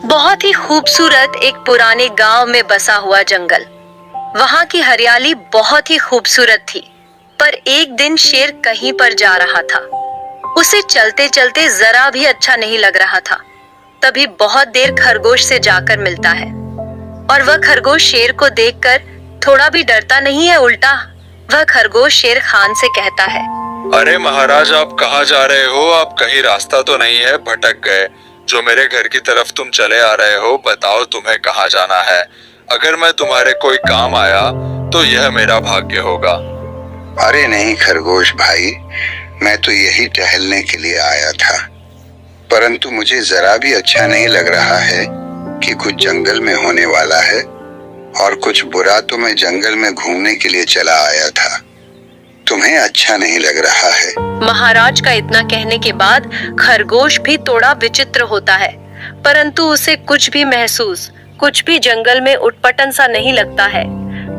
बहुत ही खूबसूरत एक पुराने गांव में बसा हुआ जंगल। वहां की हरियाली बहुत ही खूबसूरत थी, पर एक दिन शेर कहीं पर जा रहा था। उसे चलते चलते जरा भी अच्छा नहीं लग रहा था। तभी बहुत देर खरगोश से जाकर मिलता है और वह खरगोश शेर को देखकर थोड़ा भी डरता नहीं है, उल्टा वह खरगोश शेर खान से कहता है, अरे महाराज, आप कहाँ जा रहे हो? आप कहीं रास्ता तो नहीं है भटक गए? जो मेरे घर की तरफ तुम चले आ रहे हो, बताओ तुम्हें कहाँ जाना है? अगर मैं तुम्हारे कोई काम आया तो यह मेरा भाग्य होगा। अरे नहीं खरगोश भाई, मैं तो यही टहलने के लिए आया था, परंतु मुझे जरा भी अच्छा नहीं लग रहा है कि कुछ जंगल में होने वाला है, और कुछ बुरा तो मैं जंगल में घूमने के लिए चला आया था। तुम्हें अच्छा नहीं लग रहा है? महाराज का इतना कहने के बाद खरगोश भी थोड़ा विचित्र होता है, परंतु उसे कुछ भी महसूस, कुछ भी जंगल में उटपटन सा नहीं लगता है,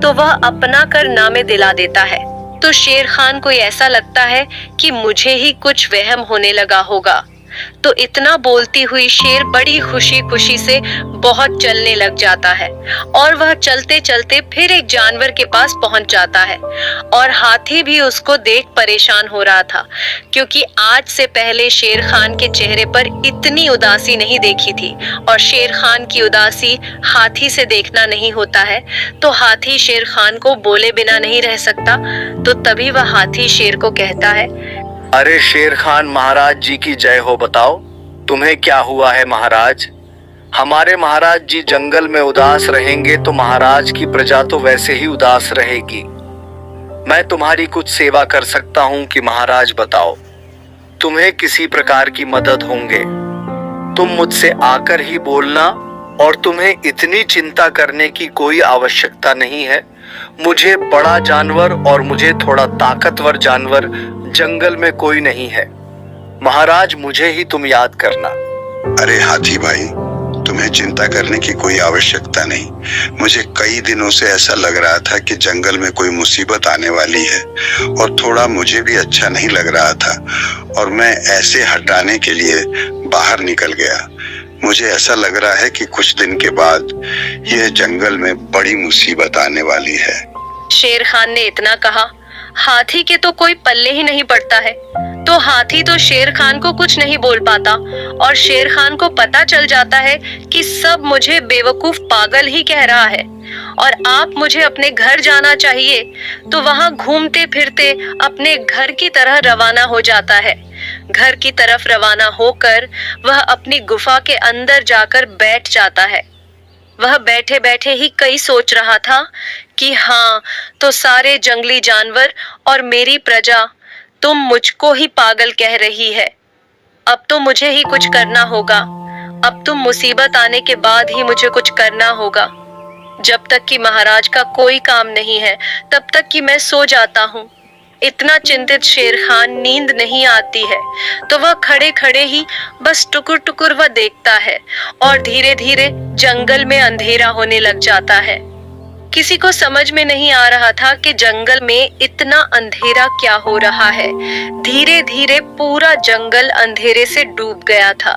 तो वह अपना कर नामे दिला देता है। तो शेर खान को ऐसा लगता है कि मुझे ही कुछ वहम होने लगा होगा। तो इतना बोलती हुई शेर बड़ी खुशी खुशी से बहुत चलने लग जाता है, और वह चलते चलते फिर एक जानवर के पास पहुंच जाता है। और हाथी भी उसको देख परेशान हो रहा था, क्योंकि आज से पहले शेर खान के चेहरे पर इतनी उदासी नहीं देखी थी, और शेर खान की उदासी हाथी से देखना नहीं होता है, तो हाथी शेर खान को बोले बिना नहीं रह सकता। तो तभी वह हाथी शेर को कहता है, अरे शेर खान महाराज जी की जय हो। बताओ तुम्हें क्या हुआ है महाराज? हमारे महाराज जी जंगल में उदास रहेंगे तो महाराज की प्रजा तो वैसे ही उदास रहेगी। मैं तुम्हारी कुछ सेवा कर सकता हूँ कि महाराज बताओ, तुम्हें किसी प्रकार की मदद होंगे तुम मुझसे आकर ही बोलना, और तुम्हें इतनी चिंता करने की कोई आवश्यकता नहीं है। मुझे बड़ा जानवर और मुझे थोड़ा ताकतवर जानवर जंगल में कोई नहीं है। महाराज मुझे ही तुम याद करना। अरे हाथी भाई, तुम्हें चिंता करने की कोई आवश्यकता नहीं। मुझे कई दिनों से ऐसा लग रहा था कि जंगल में कोई मुसीबत आने वाली है, और थोड़ा मुझे भी अच्छा नहीं लग रहा था, और मैं ऐसे हटाने के लिए बाहर निकल गया। मुझे ऐसा लग रहा है कि कुछ दिन के बाद यह जंगल में बड़ी मुसीबत आने वाली है। शेर खान ने इतना कहा, हाथी के तो कोई पल्ले ही नहीं पड़ता है। तो हाथी तो शेर खान को कुछ नहीं बोल पाता, और शेर खान को पता चल जाता है कि सब मुझे बेवकूफ पागल ही कह रहा है, और आप मुझे अपने घर जाना चाहिए। तो वहां घूमते फिरते अपने घर की तरह रवाना हो जाता है। घर की तरफ रवाना होकर वह अपनी गुफा के अंदर जाकर बैठ जाता है। वह बैठे बैठे ही कई सोच रहा था कि हाँ, तो सारे जंगली जानवर और मेरी प्रजा तुम मुझको ही पागल कह रही है। अब तो मुझे ही कुछ करना होगा। अब तुम मुसीबत आने के बाद ही मुझे कुछ करना होगा। जब तक कि महाराज का कोई काम नहीं है, तब तक कि मैं सो जाता हूँ। इतना चिंतित शेर खान नींद नहीं आती है, तो वह खड़े खड़े ही बस टुकुर टुकुर वह देखता है, और धीरे धीरे जंगल में अंधेरा होने लग जाता है। किसी को समझ में नहीं आ रहा था कि जंगल में इतना अंधेरा क्या हो रहा है। धीरे धीरे पूरा जंगल अंधेरे से डूब गया था।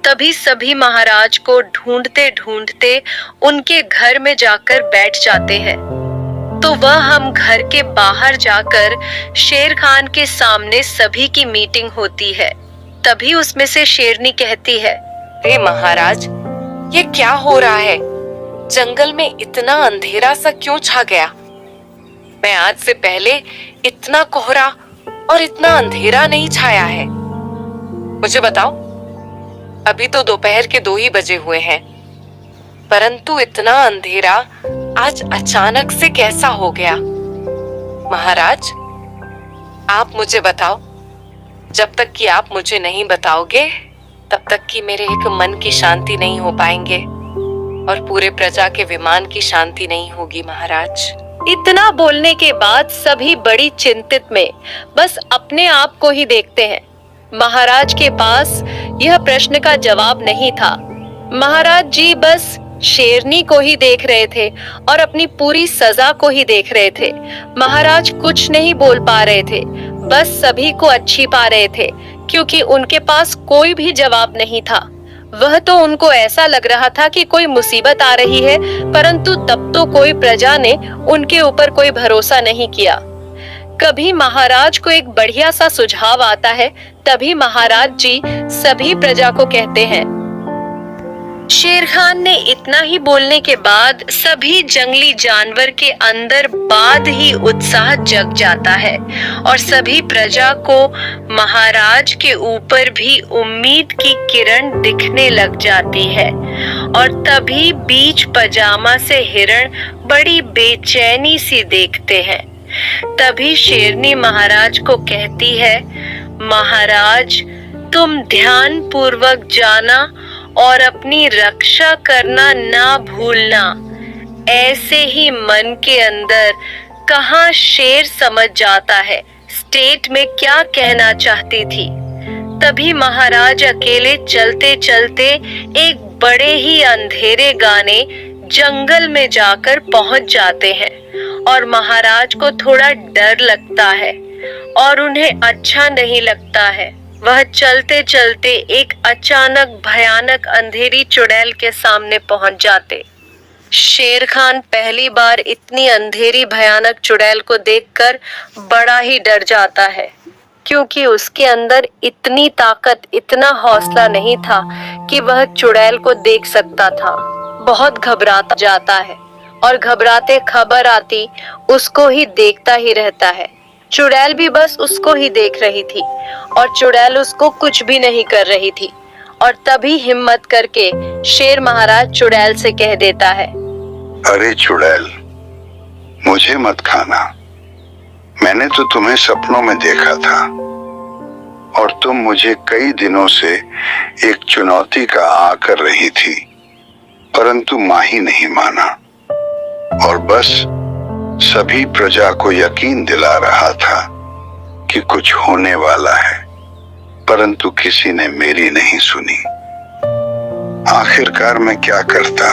तभी सभी महाराज को ढूंढते ढूंढते उनके घर में जाकर बैठ जाते हैं। तो वह हम घर के बाहर जाकर शेर खान के सामने सभी की मीटिंग होती है। तभी उसमें से शेरनी कहती है, अरे महाराज, ये क्या हो रहा है? जंगल में इतना अंधेरा सा क्यों छा गया? मैं आज से पहले इतना कोहरा और इतना अंधेरा नहीं छाया है। मुझे बताओ, अभी तो दोपहर के 2 ही बजे हुए हैं, परंतु इतना अंधेरा आज अचानक से कैसा हो गया? महाराज, आप मुझे बताओ। जब तक कि आप मुझे नहीं बताओगे, तब तक कि मेरे एक मन की शांति नहीं हो पाएंगे, और पूरे प्रजा के विमान की शांति नहीं होगी महाराज। इतना बोलने के बाद सभी बड़ी चिंतित में बस अपने आप को ही देखते हैं। महाराज के पास यह प्रश्न का जवाब नहीं था। महाराज जी बस शेरनी को ही देख रहे थे और अपनी पूरी सजा को ही देख रहे थे। महाराज कुछ नहीं बोल पा रहे थे, बस सभी को अच्छी पा रहे थे, क्योंकि उनके पास कोई भी जवाब नहीं था। वह तो उनको ऐसा लग रहा था कि कोई मुसीबत आ रही है, परंतु तब तो कोई प्रजा ने उनके ऊपर कोई भरोसा नहीं किया। कभी महाराज को एक बढ़िया सा सुझाव आता है, तभी महाराज जी सभी प्रजा को कहते हैं। शेर खान ने इतना ही बोलने के बाद सभी जंगली जानवर के अंदर बाद ही उत्साह जग जाता है और सभी प्रजा को महाराज के ऊपर भी उम्मीद की किरण दिखने लग जाती है। और तभी बीच पजामा से हिरण बड़ी बेचैनी सी देखते हैं। तभी शेरनी महाराज को कहती है, महाराज तुम ध्यान पूर्वक जाना और अपनी रक्षा करना ना भूलना। ऐसे ही मन के अंदर कहाँ शेर समझ जाता है स्टेट में क्या कहना चाहती थी। तभी महाराज अकेले चलते चलते एक बड़े ही अंधेरे गाने जंगल में जाकर पहुंच जाते हैं और महाराज को थोड़ा डर लगता है और उन्हें अच्छा नहीं लगता है। वह चलते चलते एक अचानक भयानक अंधेरी चुड़ैल के सामने पहुंच जाते। शेर खान पहली बार इतनी अंधेरी भयानक चुड़ैल को देखकर बड़ा ही डर जाता है, क्योंकि उसके अंदर इतनी ताकत, इतना हौसला नहीं था कि वह चुड़ैल को देख सकता था। बहुत घबराता जाता है और घबराते खबर आती उसको ही देखता ही रहता है। चुड़ैल भी बस उसको ही देख रही थी और चुड़ैल उसको कुछ भी नहीं कर रही थी। और तभी हिम्मत करके शेर महाराज चुड़ैल से कह देता है, अरे चुड़ैल, मुझे मत खाना। मैंने तो तुम्हें सपनों में देखा था और तुम मुझे कई दिनों से एक चुनौती का आ कर रही थी, परंतु माही नहीं माना और बस सभी प्रजा को यकीन दिला रहा था कि कुछ होने वाला है, परंतु किसी ने मेरी नहीं सुनी। आखिरकार मैं क्या करता?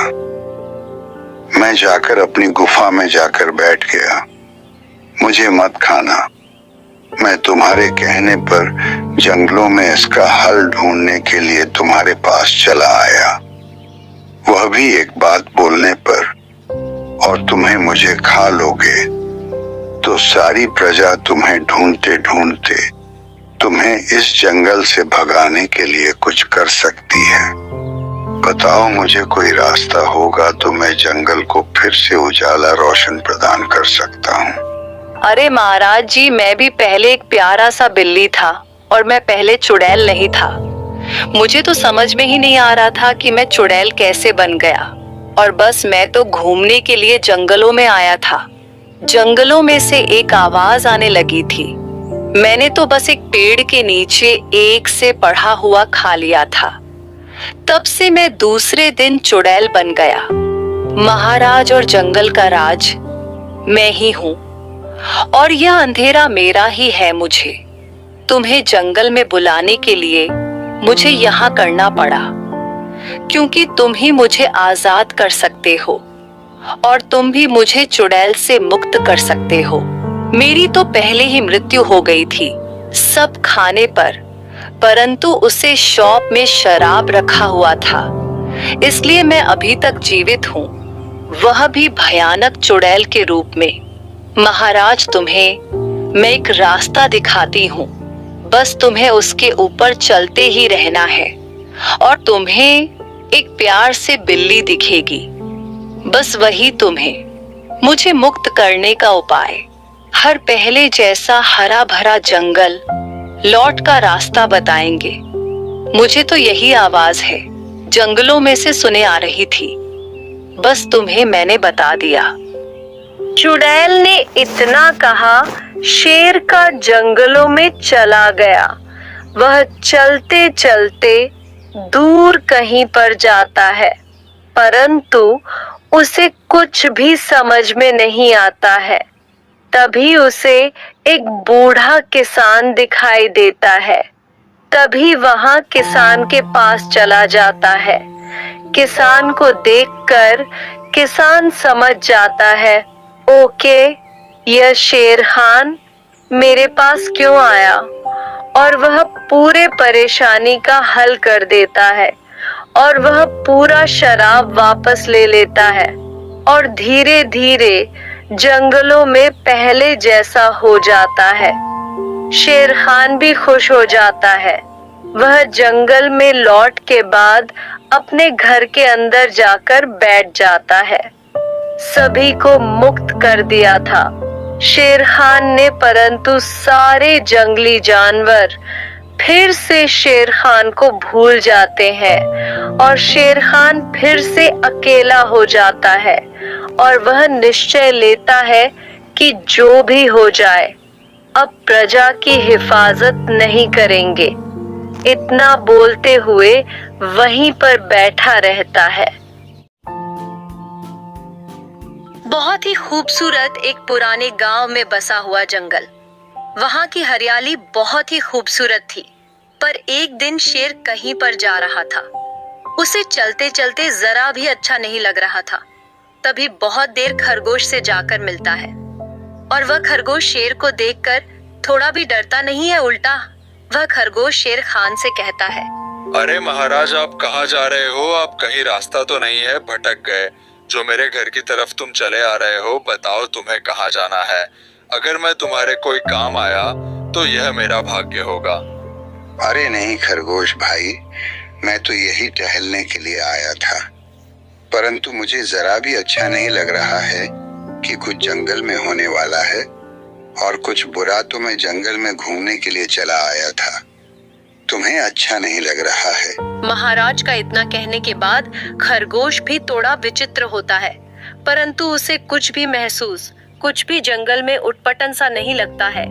मैं जाकर अपनी गुफा में जाकर बैठ गया। मुझे मत खाना। मैं तुम्हारे कहने पर जंगलों में इसका हल ढूंढने के लिए तुम्हारे पास चला आया, वह भी एक बात बोलने पर, और तुम्हें मुझे खा लोगे तो सारी प्रजा तुम्हें ढूंढते ढूंढते तुम्हें इस जंगल से भगाने के लिए कुछ कर सकती है। बताओ, मुझे कोई रास्ता होगा तो मैं जंगल को फिर से उजाला रोशन प्रदान कर सकता हूँ। अरे महाराज जी, मैं भी पहले एक प्यारा सा बिल्ली था और मैं पहले चुड़ैल नहीं था। मुझे तो समझ में ही नहीं आ रहा था कि मैं चुड़ैल कैसे बन गया, और बस मैं तो घूमने के लिए जंगलों में आया था। जंगलों में से एक आवाज आने लगी थी। मैंने तो बस एक पेड़ के नीचे एक से पढ़ा हुआ खा लिया था। तब से मैं दूसरे दिन चुड़ैल बन गया। महाराज और जंगल का राज मैं ही हूँ और यह अंधेरा मेरा ही है। मुझे तुम्हें जंगल में बुलाने के लिए मुझे यहाँ करना पड़ा, क्योंकि तुम ही मुझे आजाद कर सकते हो और तुम भी मुझे चुड़ैल से मुक्त कर सकते हो। मेरी तो पहले ही मृत्यु हो गई थी सब खाने पर, परंतु उसे शॉप में शराब रखा हुआ था, इसलिए मैं अभी तक जीवित हूँ, वह भी भयानक चुड़ैल के रूप में। महाराज, तुम्हें मैं एक रास्ता दिखाती हूँ, बस तुम्हें उसके ऊपर चलते ही रहना है और तुम्हें एक प्यार से बिल्ली दिखेगी। बस वही तुम्हें मुझे मुक्त करने का उपाय, हर पहले जैसा हरा भरा जंगल लौट का रास्ता बताएंगे। मुझे तो यही आवाज है जंगलों में से सुने आ रही थी, बस तुम्हें मैंने बता दिया। चुड़ैल ने इतना कहा, शेर का जंगलों में चला गया। वह चलते चलते दूर कहीं पर जाता है, परंतु उसे कुछ भी समझ में नहीं आता है। तभी उसे एक बूढ़ा किसान दिखाई देता है। तभी वहां किसान के पास चला जाता है। किसान को देखकर किसान समझ जाता है, ओके, यह शेर खान मेरे पास क्यों आया, और वह पूरे परेशानी का हल कर देता है और वह पूरा शराब वापस ले लेता है और धीरे धीरे जंगलों में पहले जैसा हो जाता है। शेर खान भी खुश हो जाता है। वह जंगल में लौट के बाद अपने घर के अंदर जाकर बैठ जाता है। सभी को मुक्त कर दिया था शेर खान ने, परंतु सारे जंगली जानवर फिर से शेर खान को भूल जाते हैं और शेर खान फिर से अकेला हो जाता है और वह निश्चय लेता है कि जो भी हो जाए अब प्रजा की हिफाजत नहीं करेंगे। इतना बोलते हुए वहीं पर बैठा रहता है। बहुत ही खूबसूरत एक पुराने गांव में बसा हुआ जंगल। वहां की हरियाली बहुत ही खूबसूरत थी, पर एक दिन शेर कहीं पर जा रहा था। उसे चलते चलते जरा भी अच्छा नहीं लग रहा था। तभी बहुत देर खरगोश से जाकर मिलता है और वह खरगोश शेर को देखकर थोड़ा भी डरता नहीं है, उल्टा वह खरगोश शेर खान से कहता है, अरे महाराज, आप कहाँ जा रहे हो? आप कहीं रास्ता तो नहीं है, भटक गए? जो मेरे घर की तरफ तुम चले आ रहे हो, बताओ तुम्हें कहाँ जाना है? अगर मैं तुम्हारे कोई काम आया तो यह मेरा भाग्य होगा। अरे नहीं खरगोश भाई, मैं तो यही टहलने के लिए आया था, परंतु मुझे जरा भी अच्छा नहीं लग रहा है कि कुछ जंगल में होने वाला है, और कुछ बुरा तो मैं जंगल में घूमने के लिए चला आया था। तुम्हें अच्छा नहीं लग रहा है? महाराज का इतना कहने के बाद खरगोश भी थोड़ा विचित्र होता है, परंतु उसे कुछ भी महसूस, कुछ भी जंगल में उटपटन सा नहीं लगता है,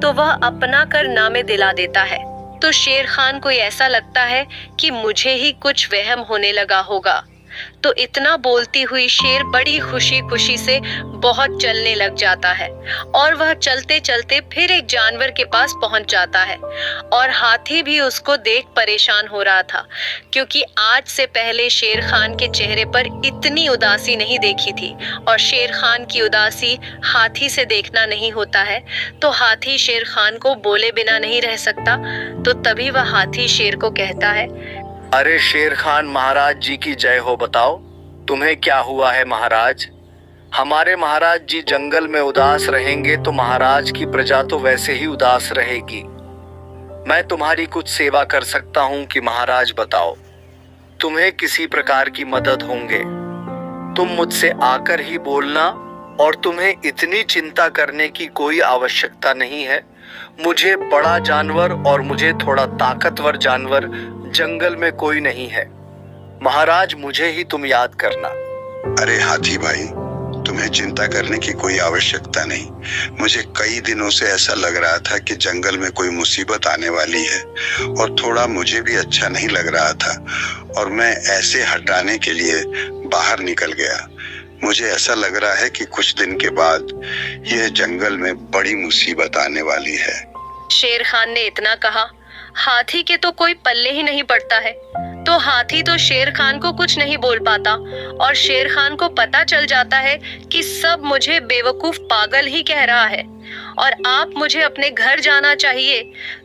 तो वह अपना कर नामे दिला देता है। तो शेर खान को ऐसा लगता है कि मुझे ही कुछ वहम होने लगा होगा। तो इतना बोलती हुई शेर बड़ी खुशी खुशी से बहुत चलने लग जाता है और वह चलते चलते फिर एक जानवर के पास पहुंच जाता है। और हाथी भी उसको देख परेशान हो रहा था, क्योंकि आज से पहले शेर खान के चेहरे पर इतनी उदासी नहीं देखी थी, और शेर खान की उदासी हाथी से देखना नहीं होता है, तो हाथी शेर खान को बोले बिना नहीं रह सकता। तो तभी वह हाथी शेर को कहता है, अरे शेर खान महाराज जी की जय हो। बताओ तुम्हें क्या हुआ है महाराज? हमारे महाराज जी जंगल में उदास रहेंगे तो महाराज की प्रजा तो वैसे ही उदास रहेगी। मैं तुम्हारी कुछ सेवा कर सकता हूँ कि महाराज बताओ, तुम्हें किसी प्रकार की मदद होंगे? तुम मुझसे आकर ही बोलना, और तुम्हें इतनी चिंता करने की कोई आवश्यकता नहीं है। मुझे बड़ा जानवर और मुझे थोड़ा ताकतवर जानवर जंगल में कोई नहीं है। महाराज मुझे ही तुम याद करना। अरे हाथी भाई, तुम्हें चिंता करने की कोई आवश्यकता नहीं। मुझे कई दिनों से ऐसा लग रहा था कि जंगल में कोई मुसीबत आने वाली है, और थोड़ा मुझे भी अच्छा नहीं लग रहा था, और मैं ऐसे हटाने के लिए बाहर निकल गया। मुझे ऐसा लग रहा है कि कुछ दिन के बाद यह जंगल में बड़ी मुसीबत आने वाली है। शेर खान ने इतना कहा, हाथी के तो कोई पल्ले ही नहीं पड़ता है। तो हाथी तो शेर खान को कुछ नहीं बोल पाता, और शेर खान को पता चल जाता है कि सब मुझे बेवकूफ पागल ही कह रहा है, और आप मुझे अपने घर जाना चाहिए।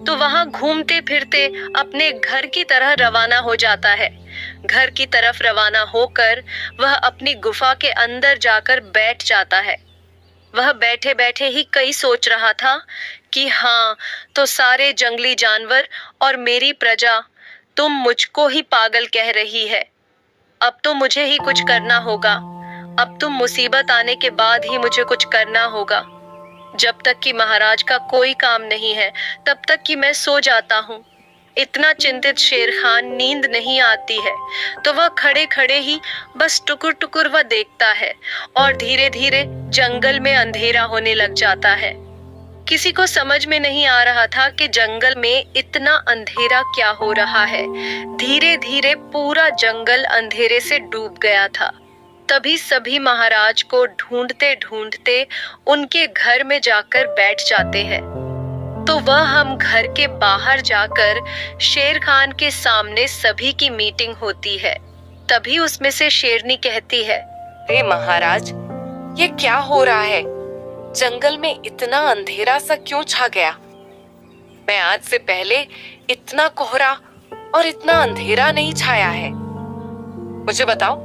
तो वहां घूमते फिरते अपने घर की तरह रवाना हो जाता है। घर की तरफ रवाना होकर वह अपनी गुफा के अंदर जाकर बैठ जाता है। वह बैठे बैठे ही कई सोच रहा था कि हाँ, तो सारे जंगली जानवर और मेरी प्रजा तुम मुझको ही पागल कह रही है। अब तो मुझे ही कुछ करना होगा। अब तो मुसीबत आने के बाद ही मुझे कुछ करना होगा। जब तक कि महाराज का कोई काम नहीं है, तब तक कि मैं सो जाता हूँ। इतना चिंतित शेर खान नींद नहीं आती है, तो वह खड़े खड़े ही बस टुकुर टुकुर वह देखता है, और धीरे धीरे जंगल में अंधेरा होने लग जाता है। किसी को समझ में नहीं आ रहा था कि जंगल में इतना अंधेरा क्या हो रहा है। धीरे धीरे पूरा जंगल अंधेरे से डूब गया था। तभी सभी महाराज को ढूंढते ढूंढते उनके घर में जाकर बैठ जाते हैं। तो वह हम घर के बाहर जाकर शेर खान के सामने सभी की मीटिंग होती है। तभी उसमें से शेरनी कहती है, अरे महाराज, ये क्या हो रहा है? जंगल में इतना अंधेरा सा क्यों छा गया? मैं आज से पहले इतना कोहरा और इतना अंधेरा नहीं छाया है। मुझे बताओ,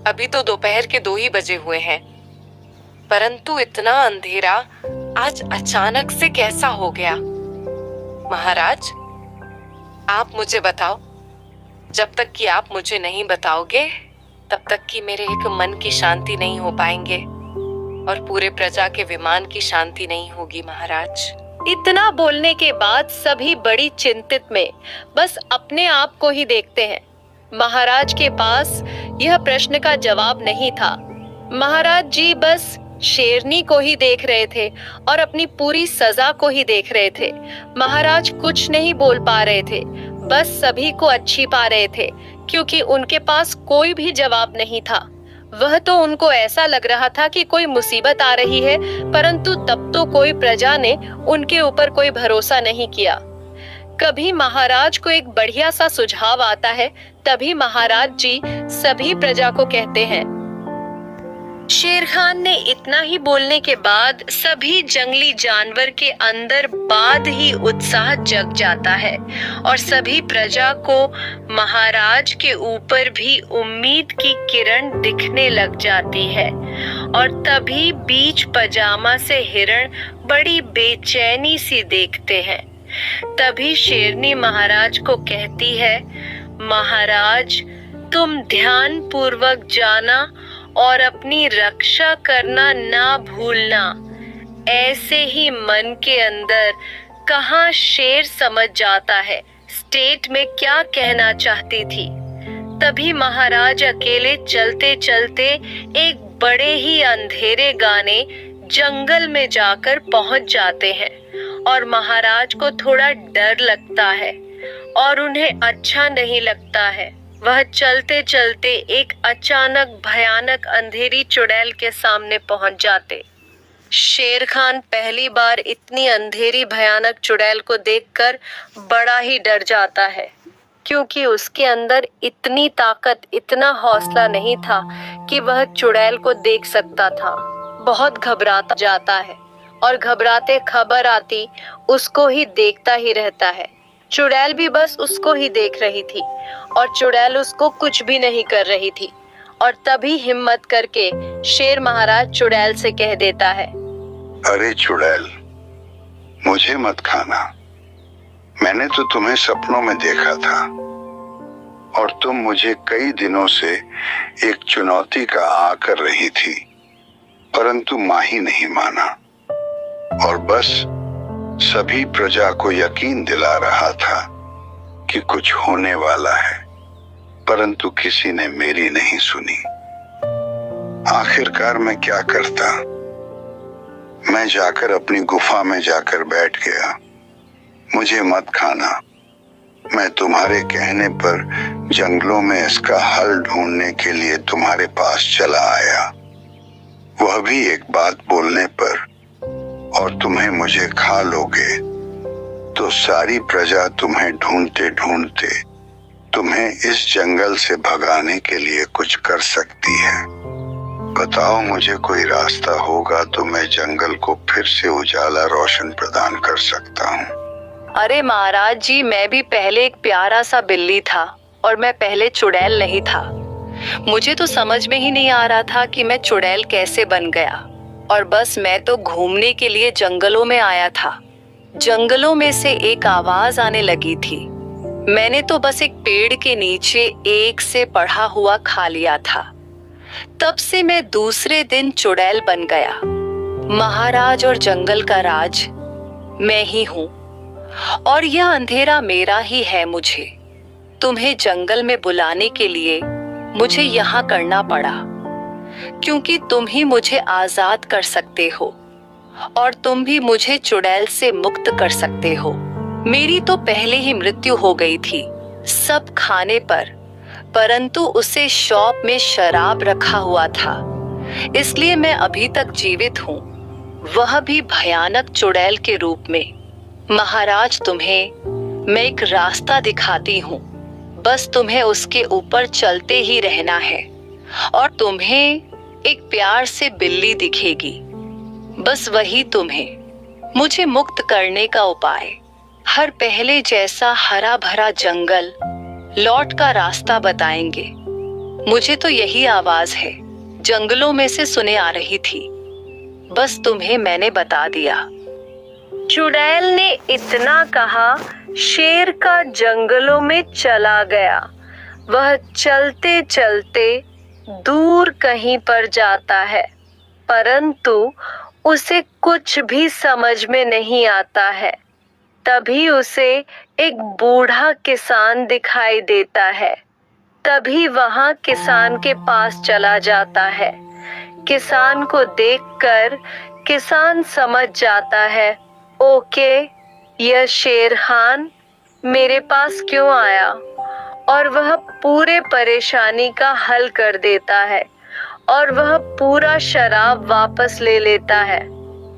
अभी तो दोपहर के 2 ही बजे हुए हैं, परंतु इतना अंधेरा आज अचानक से कैसा हो गया? महाराज, आप मुझे बताओ। जब तक कि आप मुझे नहीं बताओगे, तब तक कि मेरे एक मन की शांति नहीं हो पाएंगे और पूरे प्रजा के विमान की शांति नहीं होगी महाराज। इतना बोलने के बाद सभी बड़ी चिंतित में बस अपने आप को ही देखते हैं। महाराज के पास यह प्रश्न का जवाब नहीं था। महाराज जी बस शेरनी को ही देख रहे थे और अपनी पूरी सजा को ही देख रहे थे। महाराज कुछ नहीं बोल पा रहे थे, बस सभी को अच्छी पा रहे थे, क्योंकि उनके पास कोई भी जवाब नहीं था। वह तो उनको ऐसा लग रहा था कि कोई मुसीबत आ रही है, परंतु तब तो कोई प्रजा ने उनके ऊपर कोई भरोसा नहीं किया। कभी महाराज को एक बढ़िया सा सुझाव आता है, तभी महाराज जी सभी प्रजा को कहते हैं। शेर खान ने इतना ही बोलने के बाद सभी जंगली जानवर के अंदर बाद ही उत्साह जग जाता है और सभी प्रजा को महाराज के ऊपर भी उम्मीद की किरण दिखने लग जाती है। और तभी बीच पजामा से हिरण बड़ी बेचैनी सी देखते हैं। तभी शेरनी महाराज को कहती है, महाराज, तुम ध्यान पूर्वक जाना और अपनी रक्षा करना ना भूलना। ऐसे ही मन के अंदर कहाँ शेर समझ जाता है स्टेट में क्या कहना चाहती थी। तभी महाराज अकेले चलते चलते एक बड़े ही अंधेरे गाने जंगल में जाकर पहुंच जाते हैं और महाराज को थोड़ा डर लगता है और उन्हें अच्छा नहीं लगता है। वह चलते चलते एक अचानक भयानक अंधेरी चुड़ैल के सामने पहुंच जाते। शेर खान पहली बार इतनी अंधेरी भयानक चुड़ैल को देखकर बड़ा ही डर जाता है, क्योंकि उसके अंदर इतनी ताकत, इतना हौसला नहीं था कि वह चुड़ैल को देख सकता था। बहुत घबराता जाता है और घबराते खबर आती उसको ही देखता ही रहता है। चुड़ैल भी बस उसको ही देख रही थी और चुड़ैल उसको कुछ भी नहीं कर रही थी। और तभी हिम्मत करके शेर महाराज चुड़ैल से कह देता है, अरे चुड़ैल, मुझे मत खाना। मैंने तो तुम्हें सपनों में देखा था और तुम मुझे कई दिनों से एक चुनौती का आकर रही थी, परंतु माही नहीं माना और बस सभी प्रजा को यकीन दिला रहा था कि कुछ होने वाला है, परंतु किसी ने मेरी नहीं सुनी। आखिरकार मैं क्या करता? मैं जाकर अपनी गुफा में जाकर बैठ गया। मुझे मत खाना। मैं तुम्हारे कहने पर जंगलों में इसका हल ढूंढने के लिए तुम्हारे पास चला आया, वह भी एक बात बोलने पर, और तुम्हें मुझे खा लोगे तो सारी प्रजा तुम्हें ढूंढते ढूंढते तुम्हें इस जंगल से भगाने के लिए कुछ कर सकती है। बताओ, मुझे कोई रास्ता होगा तो मैं जंगल को फिर से उजाला रोशन प्रदान कर सकता हूँ। अरे महाराज जी, मैं भी पहले एक प्यारा सा बिल्ली था और मैं पहले चुड़ैल नहीं था। मुझे तो समझ में ही नहीं आ रहा था कि मैं चुड़ैल कैसे बन गया, और बस मैं तो घूमने के लिए जंगलों में आया था। जंगलों में से एक आवाज आने लगी थी। मैंने तो बस एक पेड़ के नीचे एक से पढ़ा हुआ खा लिया था। तब से मैं दूसरे दिन चुड़ैल बन गया। महाराज और जंगल का राज मैं ही हूँ और यह अंधेरा मेरा ही है। मुझे तुम्हें जंगल में बुलाने के लिए मुझे यहाँ करना पड़ा, क्योंकि तुम ही मुझे आजाद कर सकते हो और तुम भी मुझे चुड़ैल से मुक्त कर सकते हो। मेरी तो पहले ही मृत्यु हो गई थी सब खाने पर, परंतु उसे शॉप में शराब रखा हुआ था, इसलिए मैं अभी तक जीवित हूँ, वह भी भयानक चुड़ैल के रूप में। महाराज, तुम्हें मैं एक रास्ता दिखाती हूँ, बस तुम्हें उसके ऊपर चलते ही रहना है और तुम्हें एक प्यार से बिल्ली दिखेगी, बस वही तुम्हें मुझे मुक्त करने का उपाय। हर पहले जैसा हरा भरा जंगल लौट का रास्ता बताएंगे। मुझे तो यही आवाज है जंगलों में से सुने आ रही थी, बस तुम्हें मैंने बता दिया। चुड़ैल ने इतना कहा, शेर का जंगलों में चला गया। वह चलते चलते दूर कहीं पर जाता है, परंतु उसे कुछ भी समझ में नहीं आता है। तभी उसे एक बूढ़ा किसान दिखाई देता है। तभी वहां किसान के पास चला जाता है। किसान को देखकर किसान समझ जाता है, ओके, यह शेर खान मेरे पास क्यों आया, और वह पूरे परेशानी का हल कर देता है और वह पूरा शराब वापस ले लेता है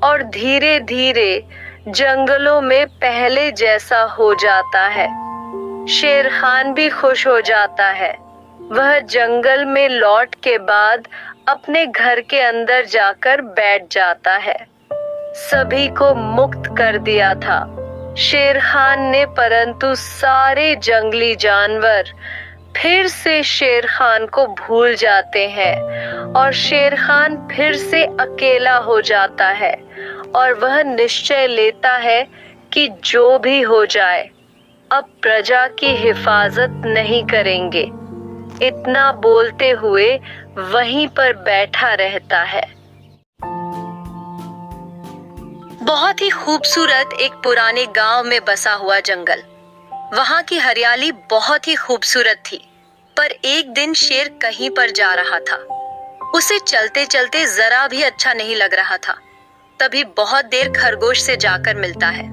और धीरे धीरे जंगलों में पहले जैसा हो जाता है। शेर खान भी खुश हो जाता है। वह जंगल में लौट के बाद अपने घर के अंदर जाकर बैठ जाता है। सभी को मुक्त कर दिया था शेर खान ने, परंतु सारे जंगली जानवर फिर से शेर खान को भूल जाते हैं और शेर खान फिर से अकेला हो जाता है और वह निश्चय लेता है कि जो भी हो जाए अब प्रजा की हिफाजत नहीं करेंगे। इतना बोलते हुए वहीं पर बैठा रहता है। बहुत ही खूबसूरत एक पुराने गांव में बसा हुआ जंगल। वहां की हरियाली बहुत ही खूबसूरत थी, पर एक दिन शेर कहीं पर जा रहा था। उसे चलते चलते जरा भी अच्छा नहीं लग रहा था। तभी बहुत देर खरगोश से जाकर मिलता है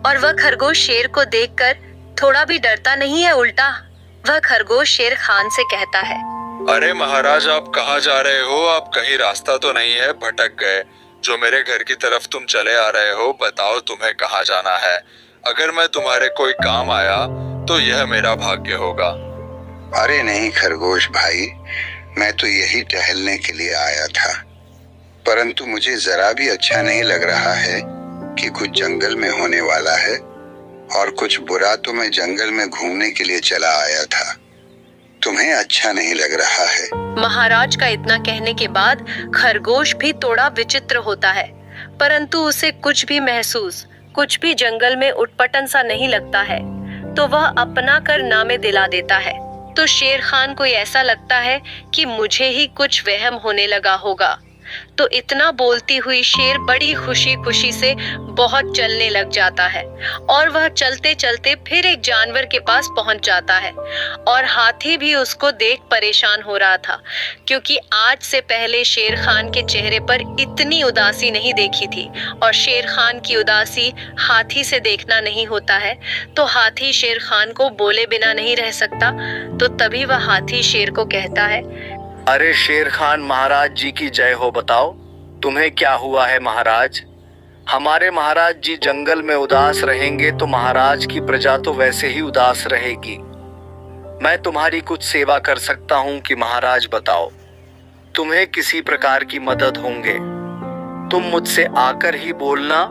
और वह खरगोश शेर को देखकर थोड़ा भी डरता नहीं है, उल्टा वह खरगोश शेर खान से कहता है, अरे महाराज, आप कहाँ जा रहे हो? आप कहीं रास्ता तो नहीं है भटक गए? जो मेरे घर की तरफ तुम चले आ रहे हो, बताओ तुम्हें कहाँ जाना है? अगर मैं तुम्हारे कोई काम आया तो यह मेरा भाग्य होगा। अरे नहीं खरगोश भाई, मैं तो यही टहलने के लिए आया था, परंतु मुझे जरा भी अच्छा नहीं लग रहा है कि कुछ जंगल में होने वाला है, और कुछ बुरा तो मैं जंगल में घूमने के लिए चला आया था। तुम्हें अच्छा नहीं लग रहा है? महाराज का इतना कहने के बाद खरगोश भी थोड़ा विचित्र होता है, परंतु उसे कुछ भी महसूस, कुछ भी जंगल में उटपटन सा नहीं लगता है, तो वह अपना कर नामे दिला देता है। तो शेर खान को ऐसा लगता है कि मुझे ही कुछ वहम होने लगा होगा। तो इतना बोलती हुई शेर बड़ी खुशी खुशी से बहुत चलने लग जाता है और वह चलते चलते फिर एक जानवर के पास पहुंच जाता है। और हाथी भी उसको देख परेशान हो रहा था, क्योंकि आज से पहले शेर खान के चेहरे पर इतनी उदासी नहीं देखी थी, और शेर खान की उदासी हाथी से देखना नहीं होता है, तो हाथी शेर खान को बोले बिना नहीं रह सकता। तो तभी वह हाथी शेर को कहता है, अरे शेर खान महाराज जी की जय हो, बताओ तुम्हें क्या हुआ है महाराज? हमारे महाराज जी जंगल में उदास रहेंगे तो महाराज की प्रजा तो वैसे ही उदास रहेगी। मैं तुम्हारी कुछ सेवा कर सकता हूँ कि महाराज बताओ, तुम्हें किसी प्रकार की मदद होंगे? तुम मुझसे आकर ही बोलना,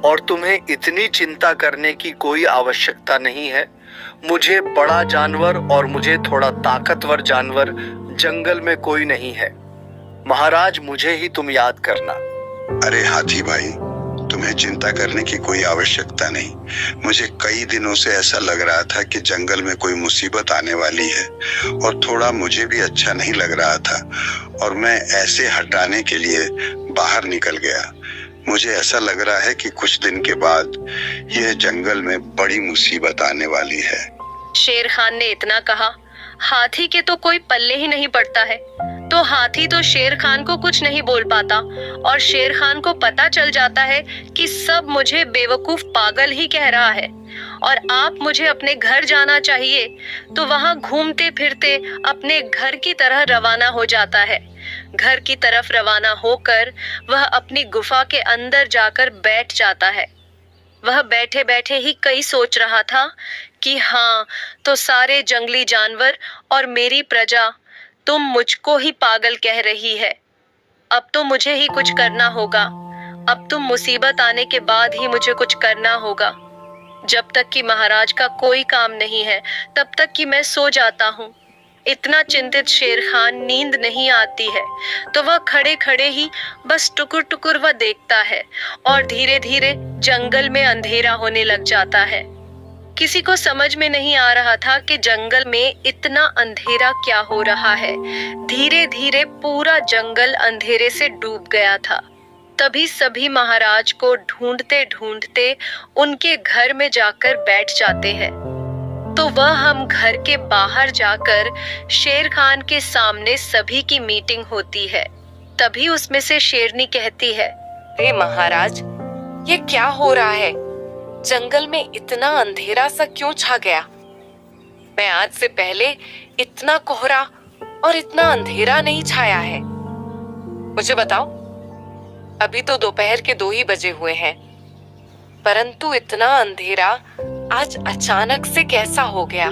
और तुम्हें इतनी चिंता करने की कोई आवश्यकता नहीं है। मुझे बड़ा जानवर और मुझे थोड़ा ताकतवर जानवर जंगल में कोई नहीं है। महाराज मुझे ही तुम याद करना। अरे हाथी भाई, तुम्हें चिंता करने की कोई आवश्यकता नहीं। मुझे कई दिनों से ऐसा लग रहा था कि जंगल में कोई मुसीबत आने वाली है, और थोड़ा मुझे भी अच्छा नहीं लग रहा था, और मैं ऐसे हटाने के लिए बाहर निकल गया। मुझे ऐसा लग रहा है कि कुछ दिन के बाद यह जंगल में बड़ी मुसीबत आने वाली है। शेर खान ने इतना कहा, हाथी के तो कोई पल्ले ही नहीं पड़ता है। तो हाथी तो शेर खान को कुछ नहीं बोल पाता, और शेर खान को पता चल जाता है कि सब मुझे बेवकूफ पागल ही कह रहा है, और आप मुझे अपने घर जाना चाहिए। तो वहां घूमते फिरते अपने घर की तरह रवाना हो जाता है। घर की तरफ रवाना होकर वह अपनी गुफा के अंदर जाकर बैठ जाता है। वह बैठे बैठे ही कई सोच रहा था कि हाँ, तो सारे जंगली जानवर और मेरी प्रजा तुम मुझको ही पागल कह रही है। अब तो मुझे ही कुछ करना होगा। अब तो मुसीबत आने के बाद ही मुझे कुछ करना होगा। जब तक कि महाराज का कोई काम नहीं है, तब तक कि मैं सो जाता हूँ। इतना चिंतित शेर खान नींद नहीं आती है तो वह खड़े खड़े ही बस टुकुर टुकुर वह देखता है और धीरे धीरे जंगल में अंधेरा होने लग जाता है। किसी को समझ में नहीं आ रहा था कि जंगल में इतना अंधेरा क्या हो रहा है। धीरे धीरे पूरा जंगल अंधेरे से डूब गया था। तभी सभी महाराज को ढूंढते ढूंढते उनके घर में जाकर बैठ जाते हैं। तो वह हम घर के बाहर जाकर शेर खान के सामने सभी की मीटिंग होती है। तभी उसमें से शेरनी कहती है, हे महाराज, ये क्या हो रहा है? जंगल में इतना अंधेरा सा क्यों छा गया? मैं आज से पहले इतना कोहरा और इतना अंधेरा नहीं छाया है। मुझे बताओ, अभी तो दोपहर के 2 ही बजे हुए हैं, परंतु इतना अंधेरा आज अचानक से कैसा हो गया?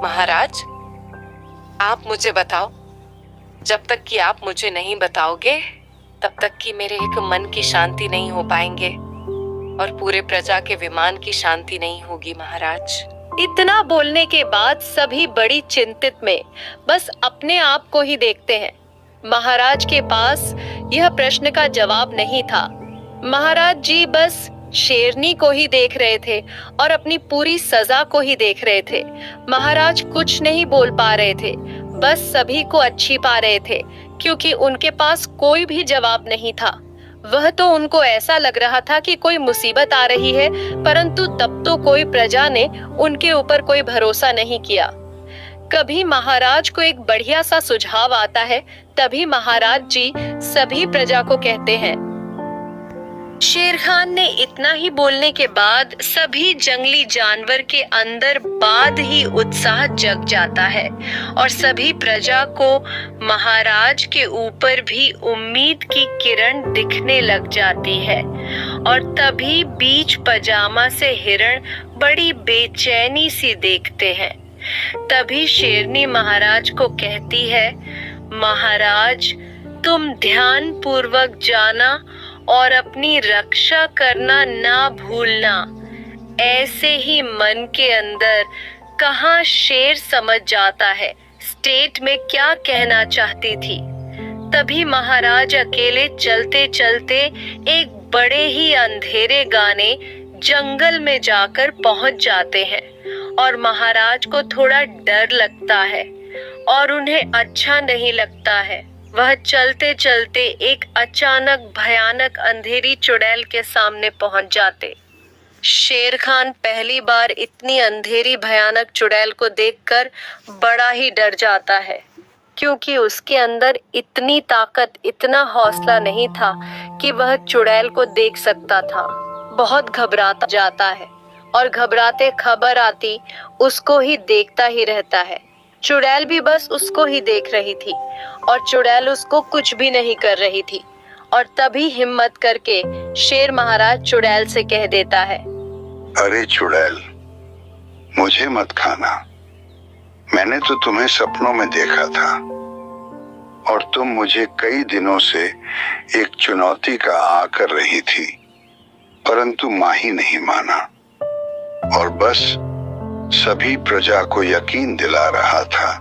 महाराज, आप मुझे बताओ। जब तक कि आप मुझे नहीं बताओगे तब तक कि मेरे एक मन की शांति नहीं हो पाएंगे और पूरे प्रजा के विमान की शांति नहीं होगी महाराज। इतना बोलने के बाद सभी बड़ी चिंतित में बस अपने आप को ही देखते हैं। महाराज के पास यह प्रश्न का जवाब नहीं था। महाराज जी बस शेरनी को ही देख रहे थे और अपनी पूरी सजा को ही देख रहे थे। महाराज कुछ नहीं बोल पा रहे थे, बस सभी को अच्छी पा रहे थे क्योंकि उनके पास कोई भी जवाब नहीं था। वह तो उनको ऐसा लग रहा था कि कोई मुसीबत आ रही है, परंतु तब तो कोई प्रजा ने उनके ऊपर कोई भरोसा नहीं किया। कभी महाराज को एक बढ़िया सा सुझाव आता है, तभी महाराज जी सभी प्रजा को कहते हैं। शेर खान ने इतना ही बोलने के बाद सभी जंगली जानवर के अंदर बाद ही उत्साह जग जाता है और सभी प्रजा को महाराज के ऊपर भी उम्मीद की किरण दिखने लग जाती है। और तभी बीच पजामा से हिरण बड़ी बेचैनी सी देखते हैं। तभी शेरनी महाराज को कहती है, महाराज, तुम ध्यान पूर्वक जाना और अपनी रक्षा करना ना भूलना। ऐसे ही मन के अंदर कहाँ शेर समझ जाता है स्टेट में क्या कहना चाहती थी। तभी महाराज अकेले चलते चलते एक बड़े ही अंधेरे गाने जंगल में जाकर पहुंच जाते हैं और महाराज को थोड़ा डर लगता है और उन्हें अच्छा नहीं लगता है। वह चलते चलते एक अचानक भयानक अंधेरी चुड़ैल के सामने पहुंच जाते। शेर खान पहली बार इतनी अंधेरी भयानक चुड़ैल को देखकर बड़ा ही डर जाता है क्योंकि उसके अंदर इतनी ताकत, इतना हौसला नहीं था कि वह चुड़ैल को देख सकता था। बहुत घबराता जाता है और घबराते खबर आती उसको ही देखता ही रहता है। चुड़ैल भी बस उसको ही देख रही थी और चुड़ैल उसको कुछ भी नहीं कर रही थी। और तभी हिम्मत करके शेर महाराज चुड़ैल से कह देता है, अरे चुड़ैल, मुझे मत खाना। मैंने तो तुम्हें सपनों में देखा था और तुम मुझे कई दिनों से एक चुनौती का आ कर रही थी, परंतु माँ ही नहीं माना और बस सभी प्रजा को यकीन दिला रहा था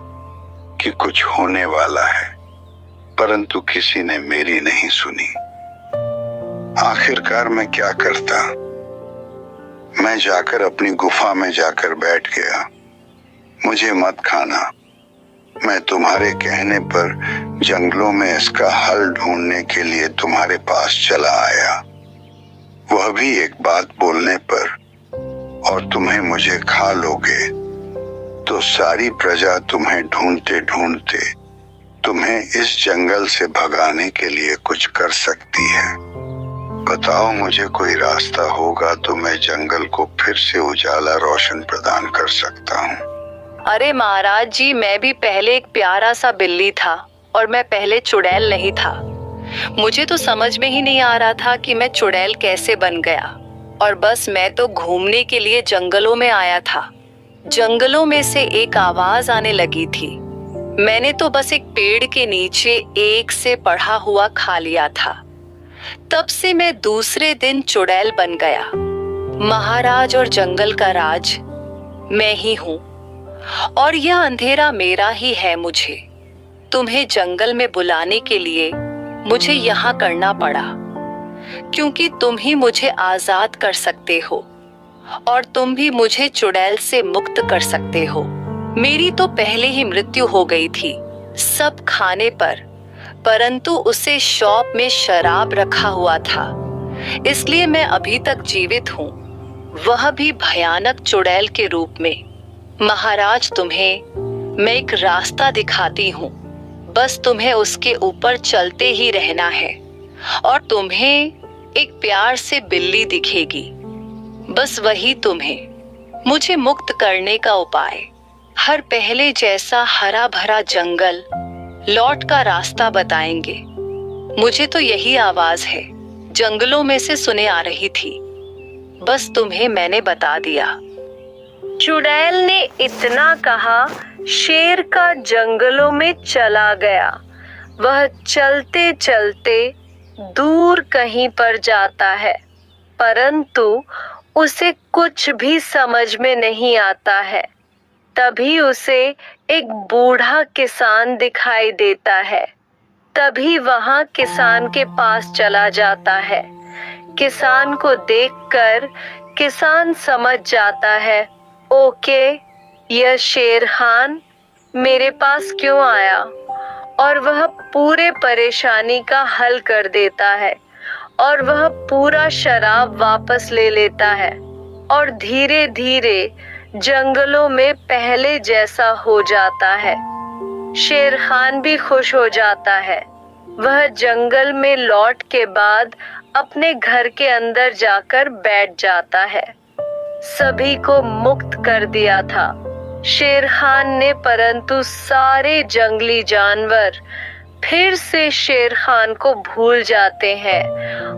कि कुछ होने वाला है, परंतु किसी ने मेरी नहीं सुनी। आखिरकार मैं क्या करता? मैं जाकर अपनी गुफा में जाकर बैठ गया। मुझे मत खाना। मैं तुम्हारे कहने पर जंगलों में इसका हल ढूंढने के लिए तुम्हारे पास चला आया, वह भी एक बात बोलने पर, और तुम्हें मुझे खा लोगे तो सारी प्रजा तुम्हें ढूंढते ढूंढते तुम्हें इस जंगल से भगाने के लिए कुछ कर सकती है। बताओ, मुझे कोई रास्ता होगा तो मैं जंगल को फिर से उजाला रोशन प्रदान कर सकता हूँ। अरे महाराज जी, मैं भी पहले एक प्यारा सा बिल्ली था और मैं पहले चुड़ैल नहीं था। मुझे तो समझ में ही नहीं आ रहा था कि मैं चुड़ैल कैसे बन गया और बस मैं तो घूमने के लिए जंगलों में आया था। जंगलों में से एक आवाज आने लगी थी। मैंने तो बस एक पेड़ के नीचे एक से पढ़ा हुआ खा लिया था। तब से मैं दूसरे दिन चुड़ैल बन गया। महाराज और जंगल का राज मैं ही हूँ और यह अंधेरा मेरा ही है। मुझे तुम्हें जंगल में बुलाने के लिए मुझे यहाँ करना पड़ा, क्योंकि तुम ही मुझे आजाद कर सकते हो और तुम भी मुझे चुड़ैल से मुक्त कर सकते हो। मेरी तो पहले ही मृत्यु हो गई थी सब खाने पर, परंतु उसे शॉप में शराब रखा हुआ था, इसलिए मैं अभी तक जीवित हूँ, वह भी भयानक चुड़ैल के रूप में। महाराज, तुम्हें मैं एक रास्ता दिखाती हूँ, बस तुम्हें उसके ऊपर चलते ही रहना है और तुम्हें एक प्यार से बिल्ली दिखेगी, बस वही तुम्हें मुझे मुक्त करने का उपाय, हर पहले जैसा हरा भरा जंगल लौट का रास्ता बताएंगे। मुझे तो यही आवाज है जंगलों में से सुने आ रही थी, बस तुम्हें मैंने बता दिया। चुड़ैल ने इतना कहा, शेर का जंगलों में चला गया। वह चलते चलते दूर कहीं पर जाता है, परंतु उसे कुछ भी समझ में नहीं आता है। तभी उसे एक बूढ़ा किसान दिखाई देता है। तभी वहां किसान के पास चला जाता है। किसान को देखकर किसान समझ जाता है, ओके, यह शेर खान मेरे पास क्यों आया, और वह पूरे परेशानी का हल कर देता है और वह पूरा शराब वापस ले लेता है और धीरे धीरे जंगलों में पहले जैसा हो जाता है। शेर खान भी खुश हो जाता है। वह जंगल में लौट के बाद अपने घर के अंदर जाकर बैठ जाता है। सभी को मुक्त कर दिया था शेर खान ने, परंतु सारे जंगली जानवर फिर से शेर खान को भूल जाते हैं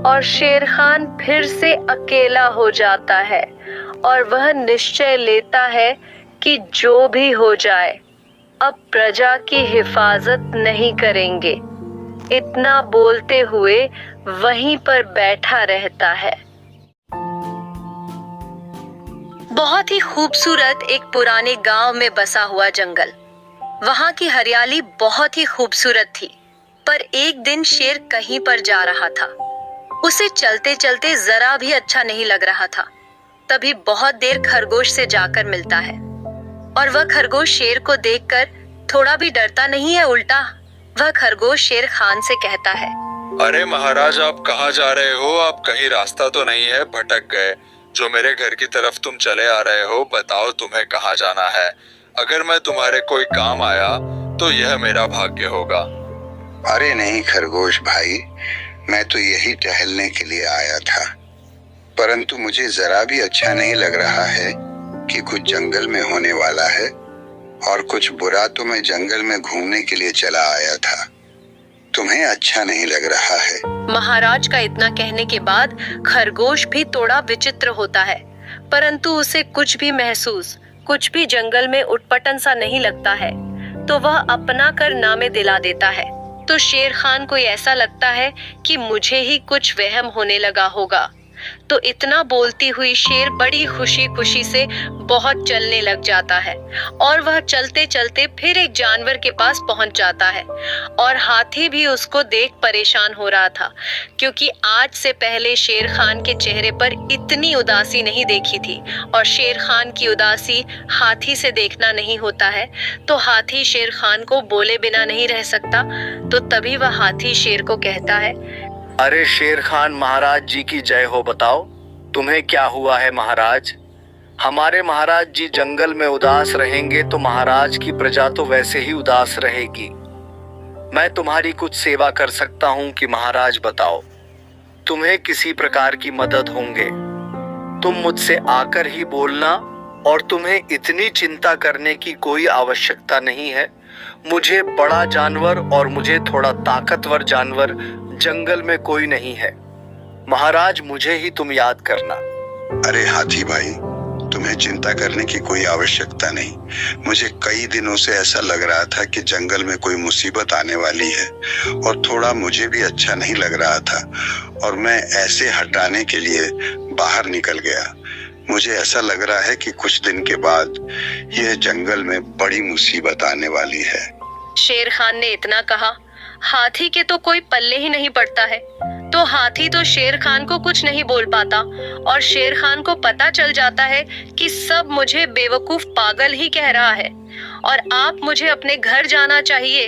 और शेर खान फिर से अकेला हो जाता है और वह निश्चय लेता है कि जो भी हो जाए अब प्रजा की हिफाजत नहीं करेंगे। इतना बोलते हुए वहीं पर बैठा रहता है। बहुत ही खूबसूरत एक पुराने गांव में बसा हुआ जंगल। वहां की हरियाली बहुत ही खूबसूरत थी, पर एक दिन शेर कहीं पर जा रहा था। उसे चलते चलते जरा भी अच्छा नहीं लग रहा था। तभी बहुत देर खरगोश से जाकर मिलता है और वह खरगोश शेर को देखकर थोड़ा भी डरता नहीं है, उल्टा वह खरगोश शेर खान से कहता है, अरे महाराज, आप कहाँ जा रहे हो? आप कहीं रास्ता तो नहीं है, भटक गए? जो मेरे घर की तरफ तुम चले आ रहे हो, बताओ तुम्हें कहाँ जाना है? अगर मैं तुम्हारे कोई काम आया तो यह मेरा भाग्य होगा। अरे नहीं खरगोश भाई, मैं तो यही टहलने के लिए आया था, परंतु मुझे जरा भी अच्छा नहीं लग रहा है कि कुछ जंगल में होने वाला है, और कुछ बुरा तो मैं जंगल में घूमने के लिए चला आया था। तुम्हें अच्छा नहीं लग रहा है? महाराज का इतना कहने के बाद खरगोश भी थोड़ा विचित्र होता है, परंतु उसे कुछ भी महसूस, कुछ भी जंगल में उटपटन सा नहीं लगता है, तो वह अपना कर नामे दिला देता है। तो शेर खान को ऐसा लगता है कि मुझे ही कुछ वहम होने लगा होगा। तो इतना बोलती हुई शेर बड़ी खुशी खुशी से बहुत चलने लग जाता है और वह चलते चलते फिर एक जानवर के पास पहुंच जाता है। और हाथी भी उसको देख परेशान हो रहा था, क्योंकि आज से पहले शेर खान के चेहरे पर इतनी उदासी नहीं देखी थी, और शेर खान की उदासी हाथी से देखना नहीं होता है, तो हाथी शेर खान को बोले बिना नहीं रह सकता। तो तभी वह हाथी शेर को कहता है, अरे शेर खान महाराज जी की जय हो। बताओ तुम्हें क्या हुआ है महाराज? हमारे महाराज जी जंगल में उदास रहेंगे तो महाराज की प्रजा तो वैसे ही उदास रहेगी। मैं तुम्हारी कुछ सेवा कर सकता हूँ कि महाराज बताओ, तुम्हें किसी प्रकार की मदद होंगे? तुम मुझसे आकर ही बोलना, और तुम्हें इतनी चिंता करने की कोई आवश्यकता नहीं है। मुझे बड़ा जानवर और मुझे थोड़ा ताकतवर जानवर जंगल में कोई नहीं है। महाराज मुझे ही तुम याद करना। अरे हाथी भाई, तुम्हें चिंता करने की कोई आवश्यकता नहीं। मुझे कई दिनों से ऐसा लग रहा था कि जंगल में कोई मुसीबत आने वाली है, और थोड़ा मुझे भी अच्छा नहीं लग रहा था, और मैं ऐसे हटाने के लिए बाहर निकल गया। मुझे ऐसा लग रहा है कि कुछ दिन के बाद यह जंगल में बड़ी मुसीबत आने वाली है। शेर खान ने इतना कहा, हाथी के तो कोई पल्ले ही नहीं पड़ता है। तो हाथी तो शेर खान को कुछ नहीं बोल पाता और शेर खान को पता चल जाता है कि सब मुझे बेवकूफ पागल ही कह रहा है और आप मुझे अपने घर जाना चाहिए।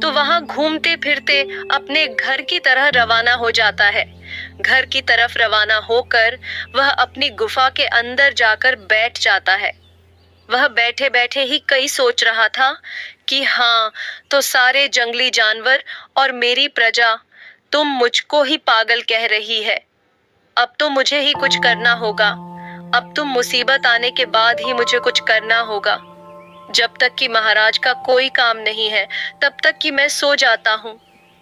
तो वहां घूमते फिरते अपने घर की तरह रवाना हो जाता है। घर की तरफ रवाना होकर वह अपनी गुफा के अंदर जाकर बैठ जाता है। वह बैठे बैठे ही कई सोच रहा था कि हाँ, तो सारे जंगली जानवर और मेरी प्रजा तुम मुझको ही पागल कह रही है। अब तो मुझे ही कुछ करना होगा। अब तुम मुसीबत आने के बाद ही मुझे कुछ करना होगा। जब तक कि महाराज का कोई काम नहीं है तब तक कि मैं सो जाता हूँ।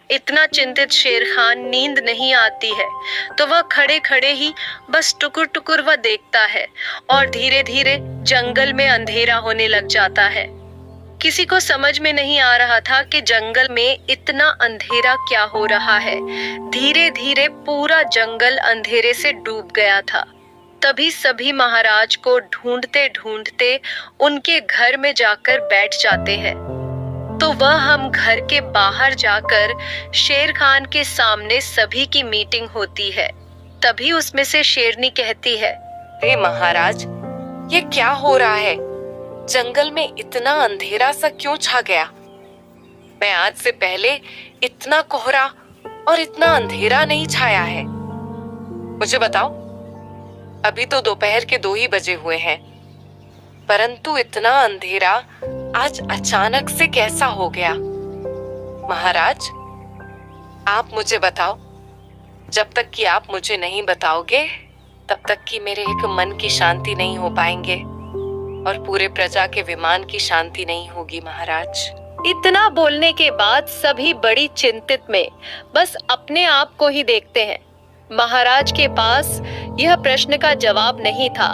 इतना चिंतित शेर खान नींद नहीं आती है तो वह खड़े खड़े ही बस टुकुर टुकुर वह देखता है और धीरे धीरे जंगल में अंधेरा होने लग जाता है। किसी को समझ में नहीं आ रहा था कि जंगल में इतना अंधेरा क्या हो रहा है। धीरे धीरे पूरा जंगल अंधेरे से डूब गया था। तभी सभी महाराज को ढूंढते ढूंढते उनके घर में जाकर बैठ जाते हैं। तो वह हम घर के बाहर जाकर शेर खान के सामने सभी की मीटिंग होती है। तभी उसमें से शेरनी कहती है, हे महाराज, ये क्या हो रहा है? जंगल में इतना अंधेरा सा क्यों छा गया? मैं आज से पहले इतना कोहरा और इतना अंधेरा नहीं छाया है। मुझे बताओ, अभी तो दोपहर के 2 ही बजे हुए हैं, परंतु इतना अंधेरा आज अचानक से कैसा हो गया? महाराज, आप मुझे बताओ। जब तक कि आप मुझे नहीं बताओगे तब तक कि मेरे एक मन की शांति नहीं हो पाएंगे और पूरे प्रजा के विमान की शांति नहीं होगी महाराज। इतना बोलने के बाद सभी बड़ी चिंतित में बस अपने आप को ही देखते हैं। महाराज के पास यह प्रश्न का जवाब नहीं था।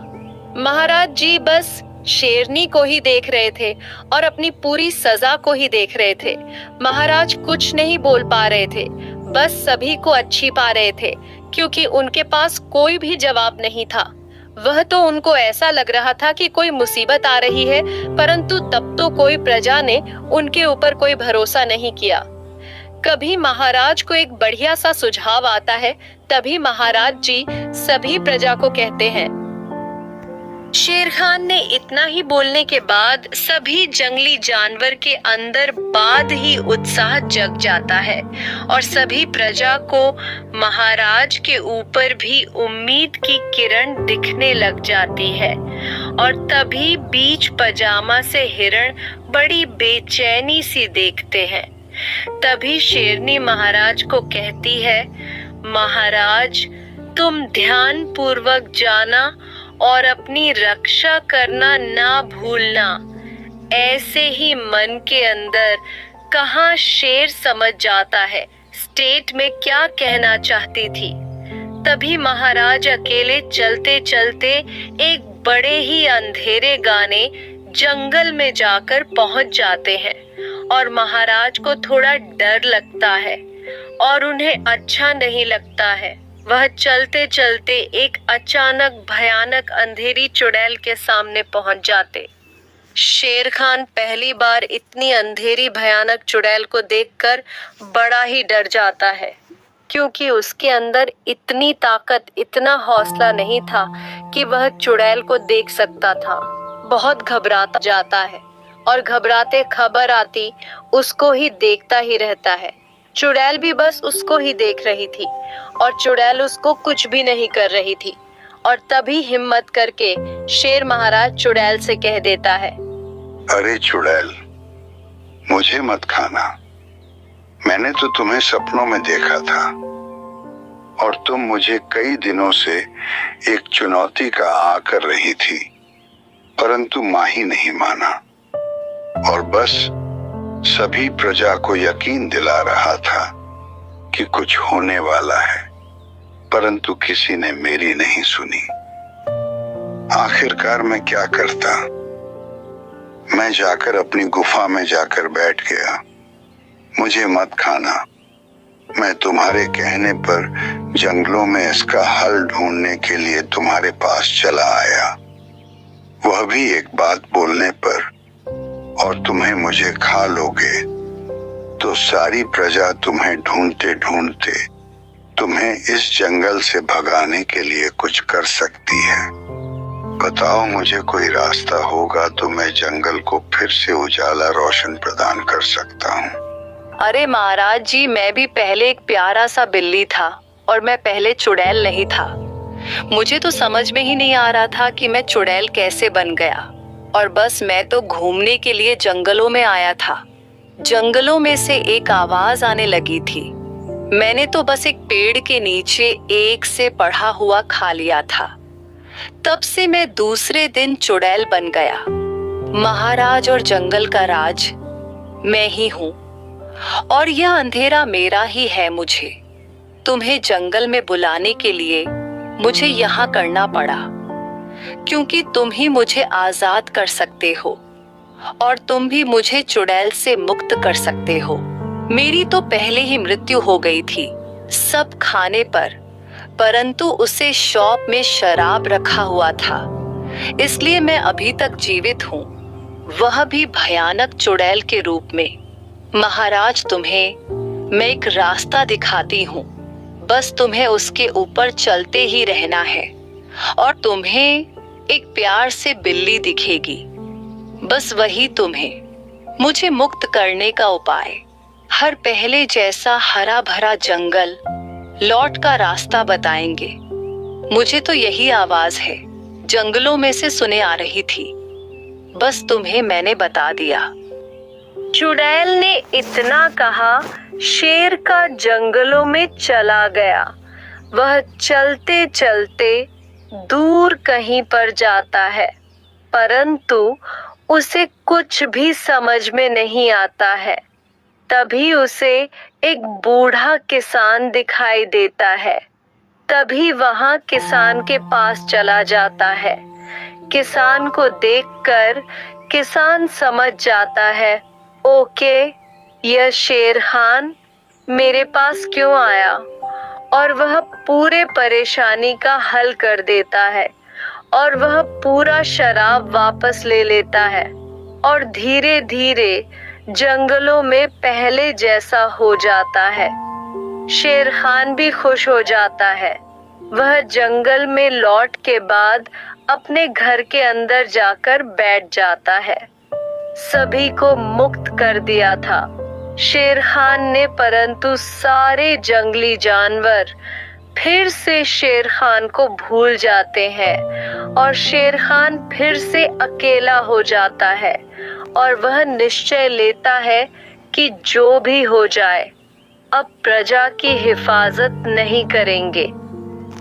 महाराज जी बस शेरनी को ही देख रहे थे और अपनी पूरी सजा को ही देख रहे थे। महाराज कुछ नहीं बोल पा रहे थे, बस सभी को अच्छी पा रहे थे क्योंकि उनके पास कोई भी जवाब नहीं था। वह तो उनको ऐसा लग रहा था कि कोई मुसीबत आ रही है, परंतु तब तो कोई प्रजा ने उनके ऊपर कोई भरोसा नहीं किया। कभी महाराज को एक बढ़िया सा सुझाव आता है, तभी महाराज जी सभी प्रजा को कहते हैं। शेर खान ने इतना ही बोलने के बाद सभी जंगली जानवर के अंदर बाद ही उत्साह जग जाता है और सभी प्रजा को महाराज के ऊपर भी उम्मीद की किरण दिखने लग जाती है। और तभी बीच पजामा से हिरण बड़ी बेचैनी सी देखते हैं। तभी शेरनी महाराज को कहती है, महाराज, तुम ध्यान पूर्वक जाना और अपनी रक्षा करना ना भूलना। ऐसे ही मन के अंदर कहाँ शेर समझ जाता है स्टेट में क्या कहना चाहती थी। तभी महाराज अकेले चलते चलते एक बड़े ही अंधेरे गाने जंगल में जाकर पहुंच जाते हैं और महाराज को थोड़ा डर लगता है और उन्हें अच्छा नहीं लगता है। वह चलते चलते एक अचानक भयानक अंधेरी चुड़ैल के सामने पहुंच जाते। शेर खान पहली बार इतनी अंधेरी भयानक चुड़ैल को देखकर बड़ा ही डर जाता है क्योंकि उसके अंदर इतनी ताकत, इतना हौसला नहीं था कि वह चुड़ैल को देख सकता था। बहुत घबराता जाता है और घबराते खबर आती उसको ही देखता ही रहता है। चुड़ैल भी बस उसको ही देख रही थी और चुड़ैल उसको कुछ भी नहीं कर रही थी। और तभी हिम्मत करके शेर महाराज चुड़ैल से कह देता है, अरे चुड़ैल, मुझे मत खाना। मैंने तो तुम्हें सपनों में देखा था और तुम मुझे कई दिनों से एक चुनौती का आकर रही थी, परंतु मां ही नहीं माना और बस सभी प्रजा को यकीन दिला रहा था कि कुछ होने वाला है, परंतु किसी ने मेरी नहीं सुनी। आखिरकार मैं क्या करता? मैं जाकर अपनी गुफा में जाकर बैठ गया। मुझे मत खाना। मैं तुम्हारे कहने पर जंगलों में इसका हल ढूंढने के लिए तुम्हारे पास चला आया, वह भी एक बात बोलने पर, और तुम्हें मुझे खा लोगे तो सारी प्रजा तुम्हें ढूंढते ढूंढते तुम्हें इस जंगल से भगाने के लिए कुछ कर सकती है। बताओ, मुझे कोई रास्ता होगा तो मैं जंगल को फिर से उजाला रोशन प्रदान कर सकता हूँ। अरे महाराज जी, मैं भी पहले एक प्यारा सा बिल्ली था और मैं पहले चुड़ैल नहीं था। मुझे तो समझ में ही नहीं आ रहा था कि मैं चुड़ैल कैसे बन गया, और बस मैं तो घूमने के लिए जंगलों में आया था। जंगलों में से एक आवाज आने लगी थी। मैंने तो बस एक पेड़ के नीचे एक से पढ़ा हुआ खा लिया था। तब से मैं दूसरे दिन चुड़ैल बन गया। महाराज और जंगल का राज मैं ही हूँ, और यह अंधेरा मेरा ही है। मुझे तुम्हें जंगल में बुलाने के लिए मुझे यहाँ करना पड़ा, क्योंकि तुम ही मुझे आजाद कर सकते हो और तुम भी मुझे चुड़ैल से मुक्त कर सकते हो। मेरी तो पहले ही मृत्यु हो गई थी सब खाने पर, परंतु उसे शॉप में शराब रखा हुआ था, इसलिए मैं अभी तक जीवित हूँ, वह भी भयानक चुड़ैल के रूप में। महाराज, तुम्हें मैं एक रास्ता दिखाती हूँ, बस तुम्हें उसके ऊपर चलते ही रहना है, और तुम्हें एक प्यार से बिल्ली दिखेगी। बस वही तुम्हें मुझे मुक्त करने का उपाय, हर पहले जैसा हरा भरा जंगल लौट का रास्ता बताएंगे। मुझे तो यही आवाज है जंगलों में से सुने आ रही थी, बस तुम्हें मैंने बता दिया। चुड़ैल ने इतना कहा, शेर का जंगलों में चला गया। वह चलते चलते दूर कहीं पर जाता है, परंतु उसे कुछ भी समझ में नहीं आता है। तभी उसे एक बूढ़ा किसान दिखाई देता है। तभी वहां किसान के पास चला जाता है। किसान को देखकर किसान समझ जाता है, ओके, यह शेर खान मेरे पास क्यों आया, और वह पूरे परेशानी का हल कर देता है, और वह पूरा शराब वापस ले लेता है, और धीरे धीरे जंगलों में पहले जैसा हो जाता है। शेर खान भी खुश हो जाता है। वह जंगल में लौट के बाद अपने घर के अंदर जाकर बैठ जाता है। सभी को मुक्त कर दिया था शेर खान ने, परंतु सारे जंगली जानवर फिर से शेर खान को भूल जाते हैं, और शेर खान फिर से अकेला हो जाता है, और वह निश्चय लेता है कि जो भी हो जाए अब प्रजा की हिफाजत नहीं करेंगे।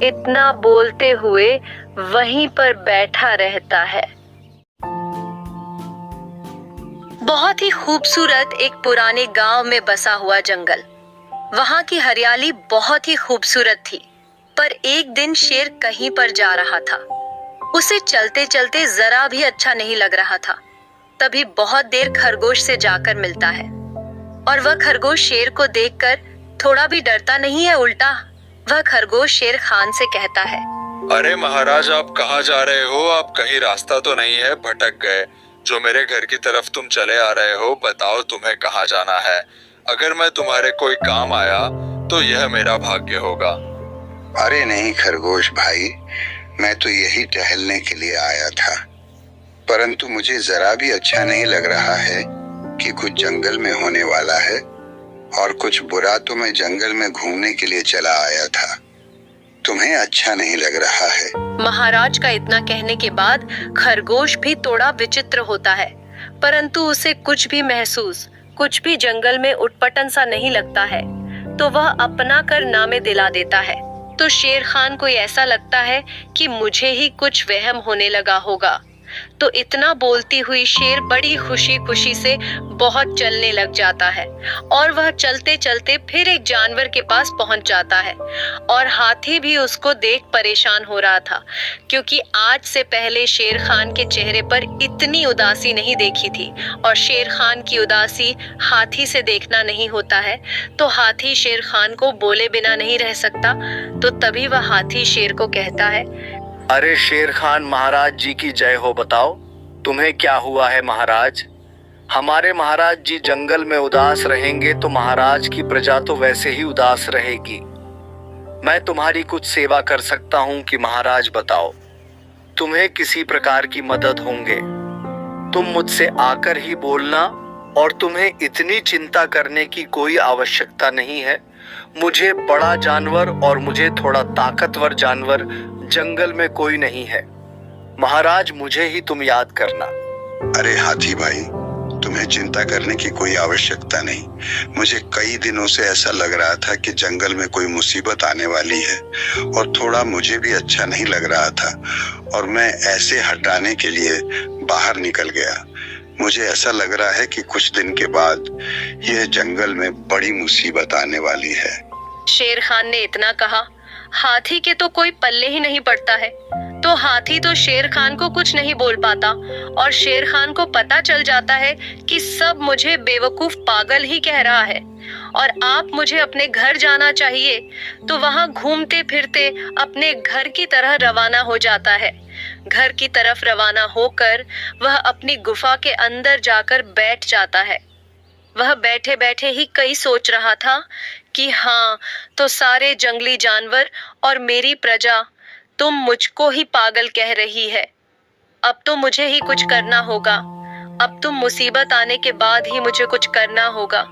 इतना बोलते हुए वहीं पर बैठा रहता है। बहुत ही खूबसूरत एक पुराने गांव में बसा हुआ जंगल। वहां की हरियाली बहुत ही खूबसूरत थी, पर एक दिन शेर कहीं पर जा रहा था। उसे चलते चलते जरा भी अच्छा नहीं लग रहा था। तभी बहुत देर खरगोश से जाकर मिलता है, और वह खरगोश शेर को देखकर थोड़ा भी डरता नहीं है, उल्टा वह खरगोश शेर खान से कहता है, अरे महाराज, आप कहाँ जा रहे हो? आप कहीं रास्ता तो नहीं है भटक गए? जो मेरे घर की तरफ तुम चले आ रहे हो, बताओ तुम्हें कहाँ जाना है? अगर मैं तुम्हारे कोई काम आया तो यह मेरा भाग्य होगा। अरे नहीं खरगोश भाई, मैं तो यही टहलने के लिए आया था, परंतु मुझे जरा भी अच्छा नहीं लग रहा है कि कुछ जंगल में होने वाला है, और कुछ बुरा तो मैं जंगल में घूमने के लिए चला आया था। तुम्हें अच्छा नहीं लग रहा है? महाराज का इतना कहने के बाद खरगोश भी थोड़ा विचित्र होता है, परंतु उसे कुछ भी महसूस, कुछ भी जंगल में उटपटन सा नहीं लगता है, तो वह अपना कर नामे दिला देता है। तो शेर खान को ऐसा लगता है कि मुझे ही कुछ वहम होने लगा होगा, तो इतना बोलती हुई शेर बड़ी खुशी खुशी से बहुत चलने लग जाता है और वह चलते चलते फिर एक जानवर के पास पहुंच जाता है। और हाथी भी उसको देख परेशान हो रहा था, क्योंकि आज से पहले शेर खान के चेहरे पर इतनी उदासी नहीं देखी थी, और शेर खान की उदासी हाथी से देखना नहीं होता है, तो हाथी शेर खान को बोले बिना नहीं रह सकता। तो तभी वह हाथी शेर को कहता है, अरे शेर खान महाराज जी की जय हो। बताओ तुम्हें क्या हुआ है महाराज। हमारे महाराज जी जंगल में उदास रहेंगे तो महाराज की प्रजा तो वैसे ही उदास रहेगी। मैं तुम्हारी कुछ सेवा कर सकता हूँ कि महाराज बताओ, तुम्हें किसी प्रकार की मदद होंगे तुम मुझसे आकर ही बोलना, और तुम्हें इतनी चिंता करने की कोई आवश्यकता नहीं है। मुझे बड़ा जानवर और मुझे थोड़ा ताकतवर जानवर जंगल में कोई नहीं है। महाराज मुझे ही तुम याद करना। अरे हाथी भाई, तुम्हें चिंता करने की कोई आवश्यकता नहीं। मुझे कई दिनों से ऐसा लग रहा था कि जंगल में कोई मुसीबत आने वाली है, और थोड़ा मुझे भी अच्छा नहीं लग रहा था, और मैं ऐसे हटाने के लिए बाहर निकल गया। मुझे ऐसा लग रहा है कि कुछ दिन के बाद यह जंगल में बड़ी मुसीबत आने वाली है। शेर खान ने इतना कहा, हाथी के तो कोई पल्ले ही नहीं पड़ता है। तो हाथी तो शेर खान को कुछ नहीं बोल पाता, और शेर खान को पता चल जाता है कि सब मुझे बेवकूफ पागल ही कह रहा है, और आप मुझे अपने घर जाना चाहिए। तो वहां घूमते फिरते अपने घर की तरह रवाना हो जाता है। घर की तरफ रवाना होकर वह अपनी गुफा के अंदर जाकर बैठ जाता है। वह बैठे बैठे ही कई सोच रहा था कि हाँ, तो सारे जंगली जानवर और मेरी प्रजा तुम मुझको ही पागल कह रही है। अब तो मुझे ही कुछ करना होगा। अब तो मुसीबत आने के बाद ही मुझे कुछ करना होगा।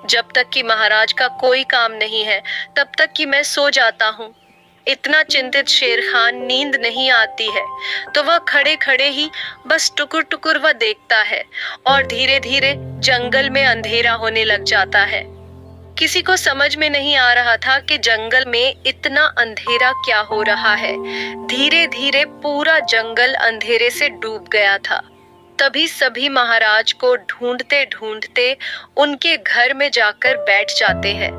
जब तक कि महाराज का कोई काम नहीं है, तब तक कि मैं सो जाता हूँ। इतना चिंतित शेर खान नींद नहीं आती है, तो वह खड़े खड़े ही बस टुकुर टुकुर वह देखता है, और धीरे धीरे जंगल में अंधेरा होने लग जाता है। किसी को समझ में नहीं आ रहा था कि जंगल में इतना अंधेरा क्या हो रहा है। धीरे धीरे पूरा जंगल अंधेरे से डूब गया था। तभी सभी महाराज को ढूंढते ढूंढते उनके घर में जाकर बैठ जाते हैं।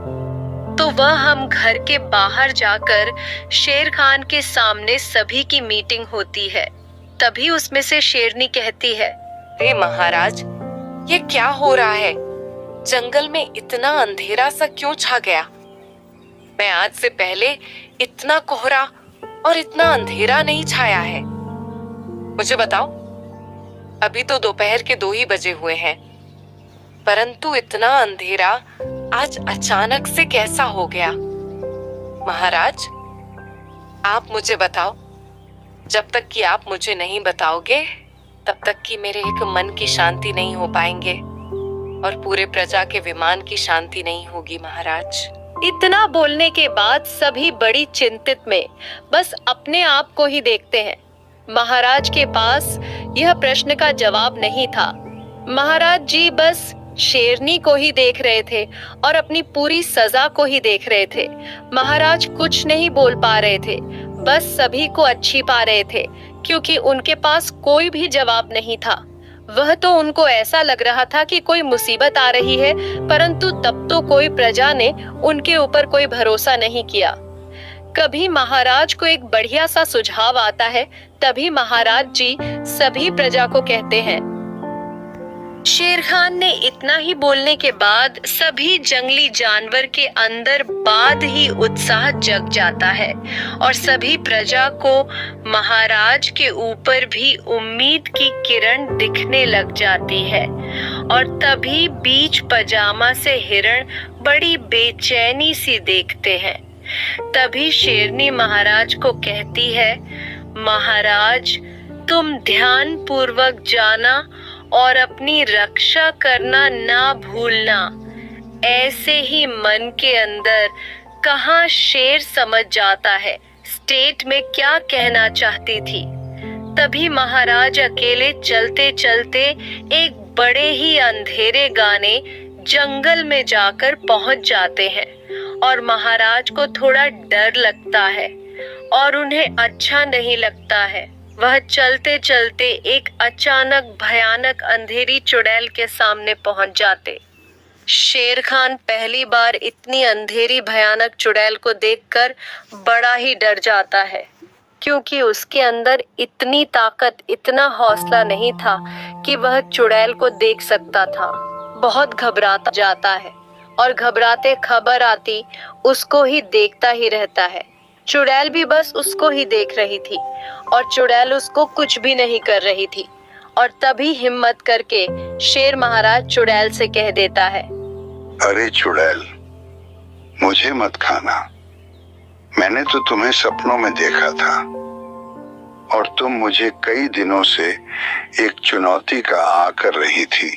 तो वह हम घर के बाहर जाकर शेर खान के सामने सभी की मीटिंग होती है। तभी उसमें से शेरनी कहती है, अरे महाराज, ये क्या हो रहा है। जंगल में इतना अंधेरा सा क्यों छा गया। मैं आज से पहले इतना कोहरा और इतना अंधेरा नहीं छाया है। मुझे बताओ, अभी तो दोपहर के 2 ही बजे हुए हैं, परंतु इतना अंधेरा आज अचानक से कैसा हो गया। महाराज, आप मुझे बताओ। जब तक कि आप मुझे नहीं बताओगे, तब तक कि मेरे एक मन की शांति नहीं हो पाएंगे, और पूरे प्रजा के विमान की शांति नहीं होगी महाराज। इतना बोलने के बाद सभी बड़ी चिंतित में बस अपने आप को ही देखते हैं। महाराज के पास यह प्रश्न का जवाब नहीं था। महाराज जी बस शेरनी को ही देख रहे थे और अपनी पूरी सजा को ही देख रहे थे। महाराज कुछ नहीं बोल पा रहे थे, बस सभी को अच्छी पा रहे थे, क्योंकि उनके पास कोई भी जवाब नहीं था। वह तो उनको ऐसा लग रहा था कि कोई मुसीबत आ रही है, परंतु तब तो कोई प्रजा ने उनके ऊपर कोई भरोसा नहीं किया। कभी महाराज को एक बढ़िया सा सुझाव आता है, तभी महाराज जी सभी प्रजा को कहते हैं। शेर खान ने इतना ही बोलने के बाद सभी जंगली जानवर के अंदर बाद ही उत्साह जग जाता है, और सभी प्रजा को महाराज के ऊपर भी उम्मीद की किरण दिखने लग जाती है। और तभी बीच पजामा से हिरण बड़ी बेचैनी सी देखते हैं। तभी शेरनी महाराज को कहती है, महाराज, तुम ध्यान पूर्वक जाना और अपनी रक्षा करना ना भूलना। ऐसे ही मन के अंदर कहाँ शेर समझ जाता है स्टेट में क्या कहना चाहती थी। तभी महाराज अकेले चलते चलते एक बड़े ही अंधेरे गाने जंगल में जाकर पहुंच जाते हैं, और महाराज को थोड़ा डर लगता है और उन्हें अच्छा नहीं लगता है। वह चलते चलते एक अचानक भयानक अंधेरी चुड़ैल के सामने पहुंच जाते। शेर खान पहली बार इतनी अंधेरी भयानक चुड़ैल को देखकर बड़ा ही डर जाता है, क्योंकि उसके अंदर इतनी ताकत, इतना हौसला नहीं था कि वह चुड़ैल को देख सकता था। बहुत घबराता जाता है और घबराते खबर आती उसको ही देखता ही रहता है। चुड़ैल भी बस उसको ही देख रही थी और चुड़ैल उसको कुछ भी नहीं कर रही थी। और तभी हिम्मत करके शेर महाराज चुड़ैल से कह देता है, अरे चुड़ैल, मुझे मत खाना। मैंने तो तुम्हें सपनों में देखा था और तुम मुझे कई दिनों से एक चुनौती का आकर रही थी,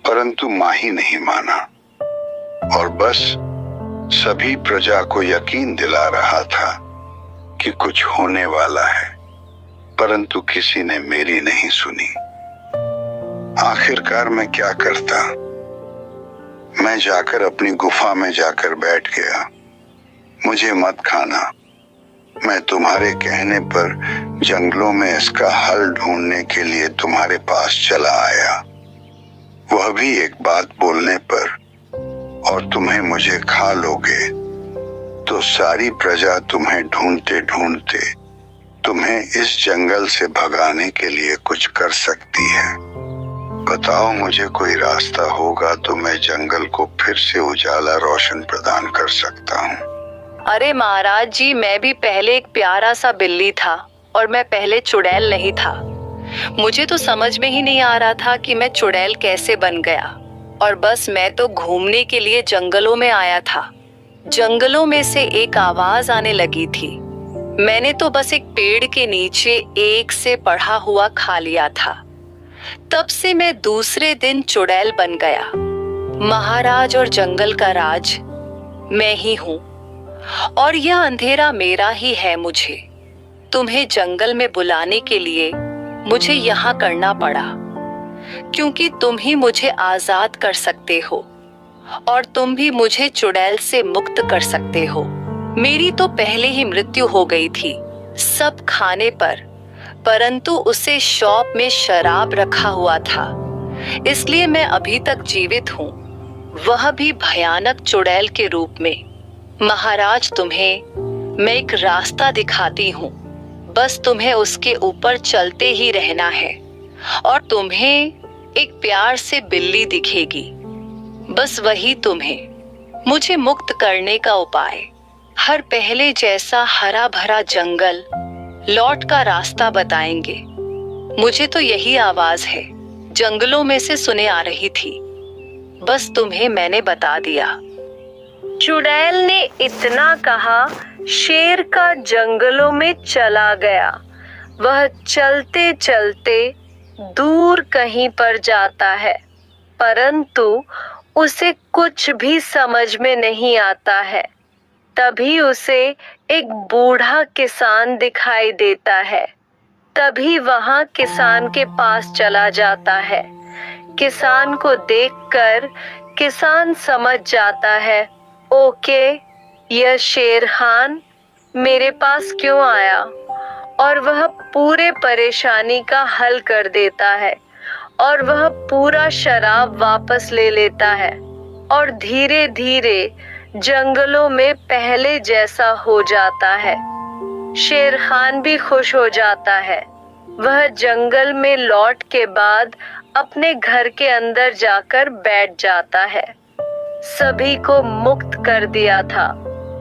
परंतु माही नहीं माना और बस सभी प्रजा को यकीन दिला रहा था कि कुछ होने वाला है, परंतु किसी ने मेरी नहीं सुनी। आखिरकार मैं क्या करता? मैं जाकर अपनी गुफा में जाकर बैठ गया। मुझे मत खाना। मैं तुम्हारे कहने पर जंगलों में इसका हल ढूंढने के लिए तुम्हारे पास चला आया, वह भी एक बात बोलने पर, और तुम्हें मुझे खा लोगे तो सारी प्रजा तुम्हें ढूंढते ढूंढते तुम्हें इस जंगल से भगाने के लिए कुछ कर सकती है। बताओ, मुझे कोई रास्ता होगा तो मैं जंगल को फिर से उजाला रोशन प्रदान कर सकता हूँ। अरे महाराज जी, मैं भी पहले एक प्यारा सा बिल्ली था और मैं पहले चुड़ैल नहीं था। मुझे तो समझ में ही नहीं आ रहा था कि मैं चुड़ैल कैसे बन गया, और बस मैं तो घूमने के लिए जंगलों में आया था। जंगलों में से एक आवाज आने लगी थी। मैंने तो बस एक पेड़ के नीचे एक से पढ़ा हुआ खा लिया था। तब से मैं दूसरे दिन चुड़ैल बन गया। महाराज और जंगल का राज मैं ही हूँ और यह अंधेरा मेरा ही है। मुझे तुम्हें जंगल में बुलाने के लिए मुझे यहाँ करना पड़ा, क्योंकि तुम ही मुझे आजाद कर सकते हो और तुम भी मुझे चुड़ैल से मुक्त कर सकते हो। मेरी तो पहले ही मृत्यु हो गई थी सब खाने पर, परंतु उसे शॉप में शराब रखा हुआ था, इसलिए मैं अभी तक जीवित हूँ, वह भी भयानक चुड़ैल के रूप में। महाराज, तुम्हें मैं एक रास्ता दिखाती हूँ, बस तुम्हें उसके ऊपर चलते ही रहना है और तुम्हें एक प्यार से बिल्ली दिखेगी। बस वही तुम्हें मुझे मुक्त करने का उपाय, हर पहले जैसा हरा भरा जंगल लौट का रास्ता बताएंगे। मुझे तो यही आवाज है जंगलों में से सुने आ रही थी, बस तुम्हें मैंने बता दिया। चुड़ैल ने इतना कहा, शेर का जंगलों में चला गया। वह चलते चलते दूर कहीं पर जाता है, परंतु उसे कुछ भी समझ में नहीं आता है। तभी उसे एक बूढ़ा किसान दिखाई देता है। तभी वहां किसान के पास चला जाता है। किसान को देखकर किसान समझ जाता है, ओके, यह शेर खान मेरे पास क्यों आया, और वह पूरे परेशानी का हल कर देता है और वह पूरा शराब वापस ले लेता है और धीरे धीरे जंगलों में पहले जैसा हो जाता है। शेर खान भी खुश हो जाता है। वह जंगल में लौट के बाद अपने घर के अंदर जाकर बैठ जाता है। सभी को मुक्त कर दिया था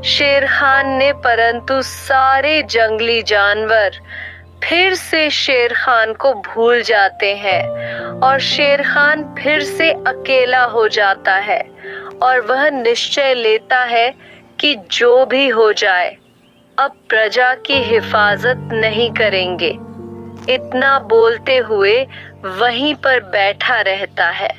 शेर खान ने, परंतु सारे जंगली जानवर फिर से शेर खान को भूल जाते हैं और शेर खान फिर से अकेला हो जाता है और वह निश्चय लेता है कि जो भी हो जाए अब प्रजा की हिफाजत नहीं करेंगे। इतना बोलते हुए वहीं पर बैठा रहता है।